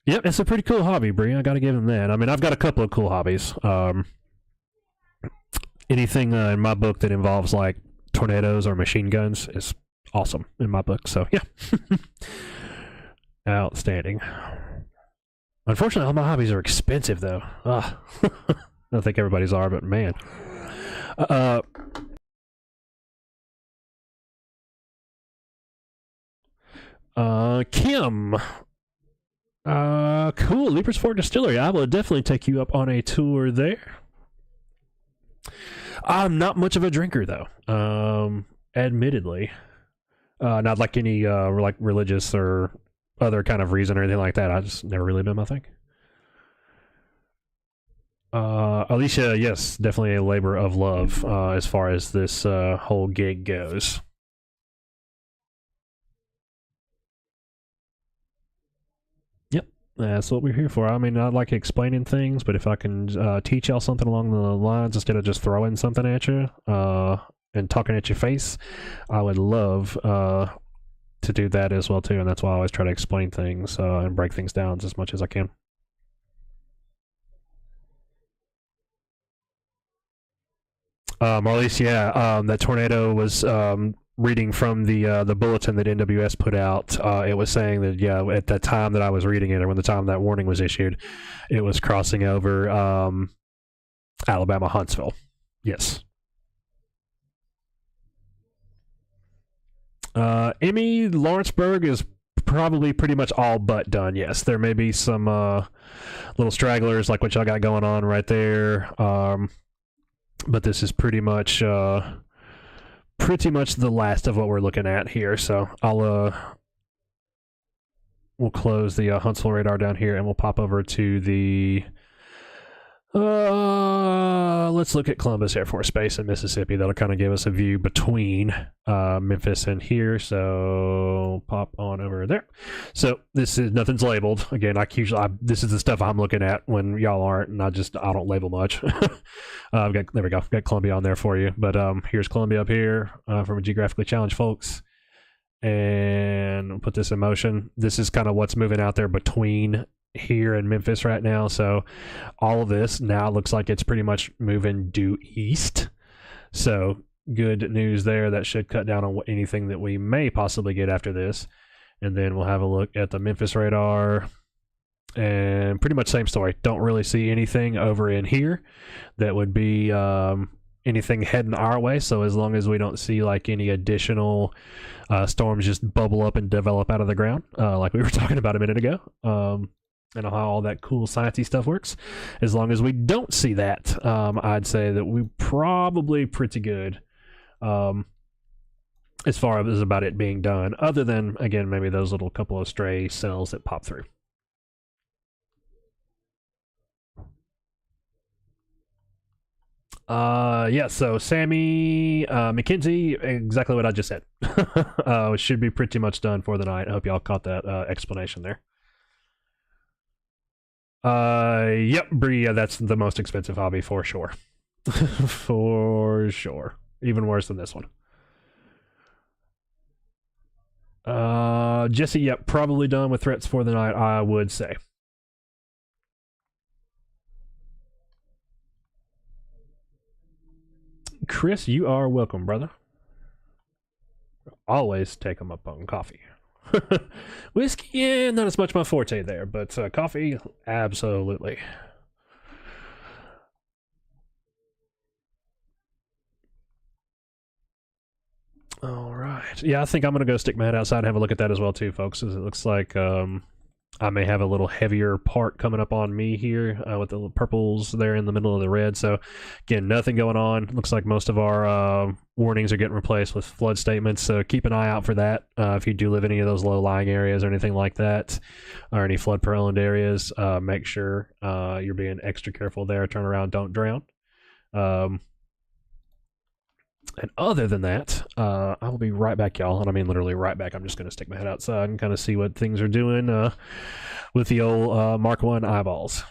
Yep, it's a pretty cool hobby, Bree. I got to give him that. I mean, I've got a couple of cool hobbies. Anything in my book that involves like tornadoes or machine guns is awesome in my book. So yeah, outstanding. Unfortunately, all my hobbies are expensive, though. I don't think everybody's are, but man. Kim. Cool. Leapers Fort Distillery. I will definitely take you up on a tour there. I'm not much of a drinker, though. Admittedly. Not like any like religious or other kind of reason or anything like that. I just never really been my thing. Alicia, yes, definitely a labor of love as far as this whole gig goes. Yep, that's what we're here for. I mean, I like explaining things, but if I can teach y'all something along the lines instead of just throwing something at you and talking at your face, I would love to do that as well too, and that's why I always try to explain things and break things down as much as I can. Marlies, yeah, that tornado was reading from the bulletin that NWS put out. It was saying that, yeah, at the time that I was reading it, or when the time that warning was issued, it was crossing over Alabama, Huntsville. Yes. Emmy, Lawrenceburg is probably pretty much all but done. Yes, there may be some little stragglers like what y'all got going on right there. But this is pretty much the last of what we're looking at here. So we'll close the Huntsville radar down here, and we'll pop over to the let's look at Columbus Air Force Base in Mississippi. That'll kind of give us a view between Memphis and here. So pop on over there. So this is nothing's labeled. Again, this is the stuff I'm looking at when y'all aren't, and I don't label much. There we go. I've got Columbia on there for you. But here's Columbia up here from a geographically challenged folks. And we'll put this in motion. This is kind of what's moving out there between here in Memphis right now. So all of this now looks like it's pretty much moving due east. So good news there. That should cut down on anything that we may possibly get after this. And then we'll have a look at the Memphis radar, and pretty much same story. Don't really see anything over in here that would be anything heading our way. So as long as we don't see like any additional storms just bubble up and develop out of the ground, like we were talking about a minute ago, and how all that cool sciencey stuff works. As long as we don't see that, I'd say that we're probably pretty good as far as about it being done, other than, again, maybe those little couple of stray cells that pop through. Yeah, so Sammy McKenzie, exactly what I just said. Should be pretty much done for the night. I hope y'all caught that explanation there. Yep, Bree, yeah, that's the most expensive hobby for sure. For sure. Even worse than this one. Jesse, yep, probably done with threats for the night, I would say. Chris, you are welcome, brother. Always take them up on coffee. Whiskey, yeah, not as much my forte there, but coffee, absolutely. All right. Yeah, I think I'm gonna go stick my head outside and have a look at that as well too, folks. As it looks like I may have a little heavier part coming up on me here with the purples there in the middle of the red. So, again, nothing going on. Looks like most of our warnings are getting replaced with flood statements. So keep an eye out for that. If you do live in any of those low-lying areas or anything like that, or any flood-prone areas, make sure you're being extra careful there. Turn around, don't drown. And other than that, I will be right back, y'all. And I mean literally right back. I'm just going to stick my head outside and kind of see what things are doing with the old Mark 1 eyeballs.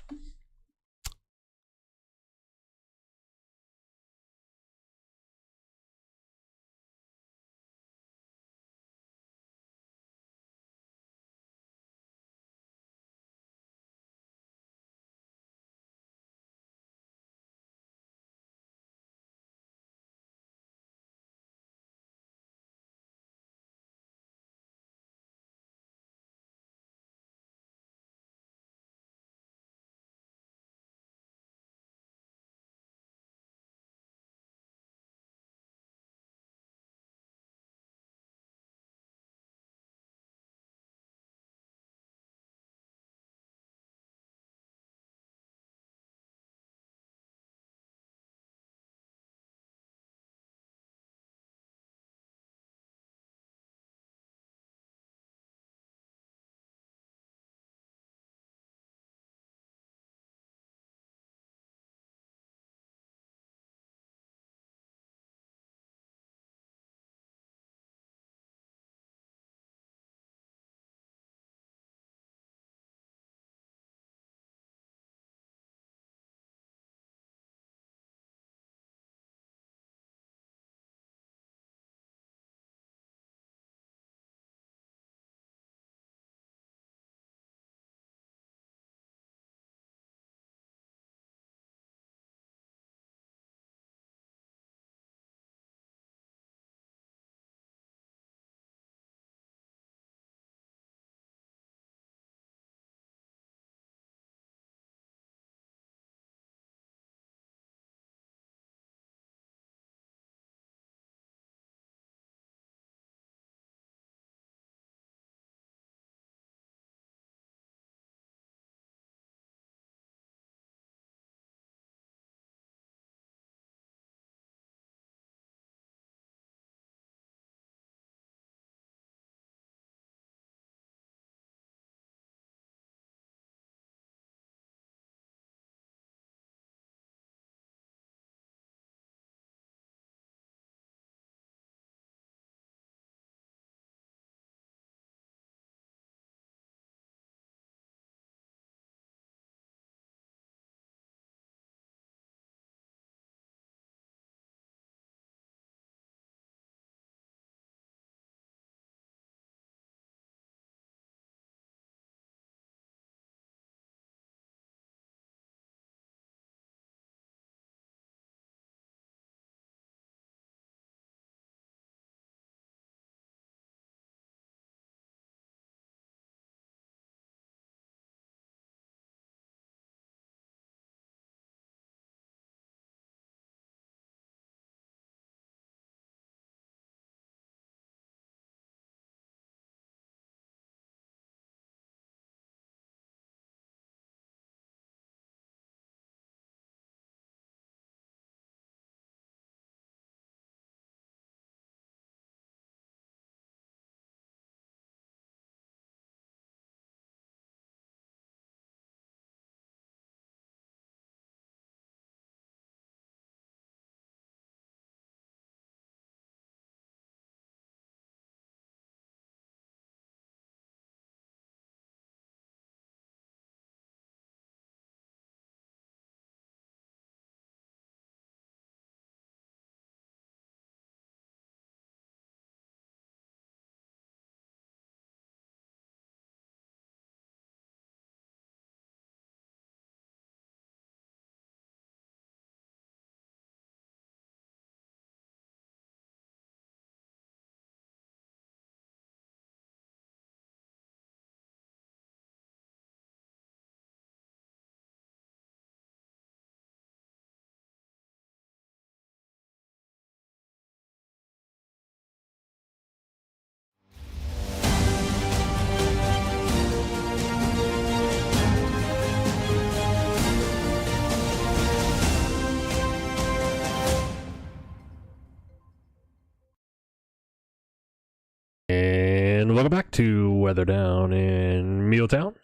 And welcome back to Weather Down in Muletown.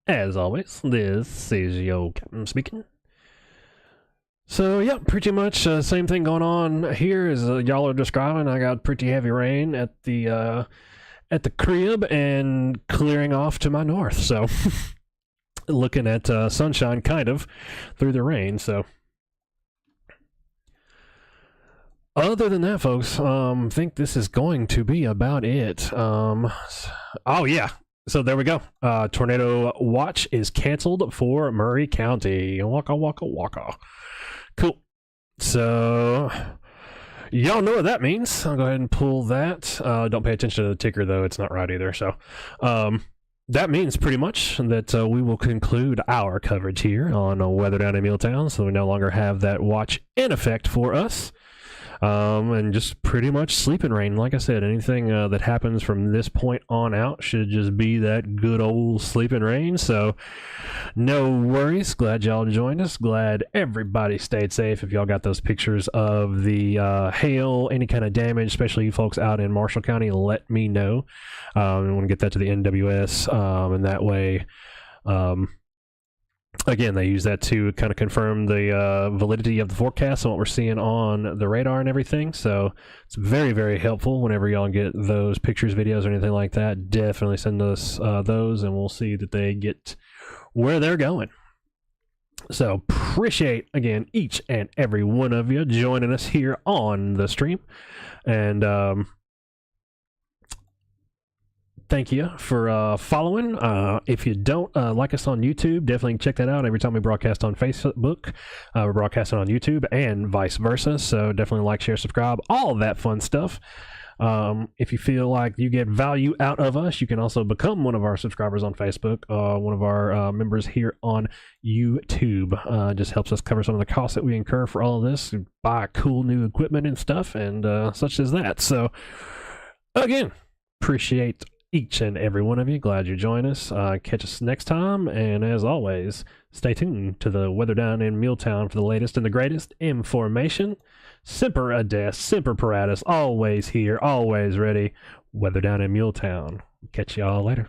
As always, this is your captain speaking. So yeah, pretty much same thing going on here as y'all are describing. I got pretty heavy rain at the crib and clearing off to my north. So looking at sunshine kind of through the rain. So other than that, folks, I think this is going to be about it. Oh yeah. So there we go. Tornado watch is canceled for Murray County. Waka waka waka. Cool. So y'all know what that means. I'll go ahead and pull that. Don't pay attention to the ticker though. It's not right either. So that means pretty much that we will conclude our coverage here on Weather Down in Muletown. So we no longer have that watch in effect for us. And just pretty much sleeping rain. Like I said, anything that happens from this point on out should just be that good old sleeping rain. So no worries. Glad y'all joined us. Glad everybody stayed safe. If y'all got those pictures of the hail, any kind of damage, especially you folks out in Marshall County, let me know. I want to get that to the NWS, and that way again, they use that to kind of confirm the validity of the forecast and what we're seeing on the radar and everything. So it's very, very helpful whenever y'all get those pictures, videos, or anything like that. Definitely send us those, and we'll see that they get where they're going. So appreciate, again, each and every one of you joining us here on the stream. And thank you for following. If you don't like us on YouTube, definitely check that out. Every time we broadcast on Facebook, we're broadcasting on YouTube and vice versa. So definitely like, share, subscribe, all of that fun stuff. If you feel like you get value out of us, you can also become one of our subscribers on Facebook, one of our members here on YouTube. Just helps us cover some of the costs that we incur for all of this, buy cool new equipment and stuff, and such as that. So again, appreciate each and every one of you. Glad you joined us. Catch us next time, and as always, stay tuned to the Weather Down in Muletown for the latest and the greatest information. Semper Ades, Semper Paratus, always here, always ready. Weather Down in Muletown. Catch y'all later.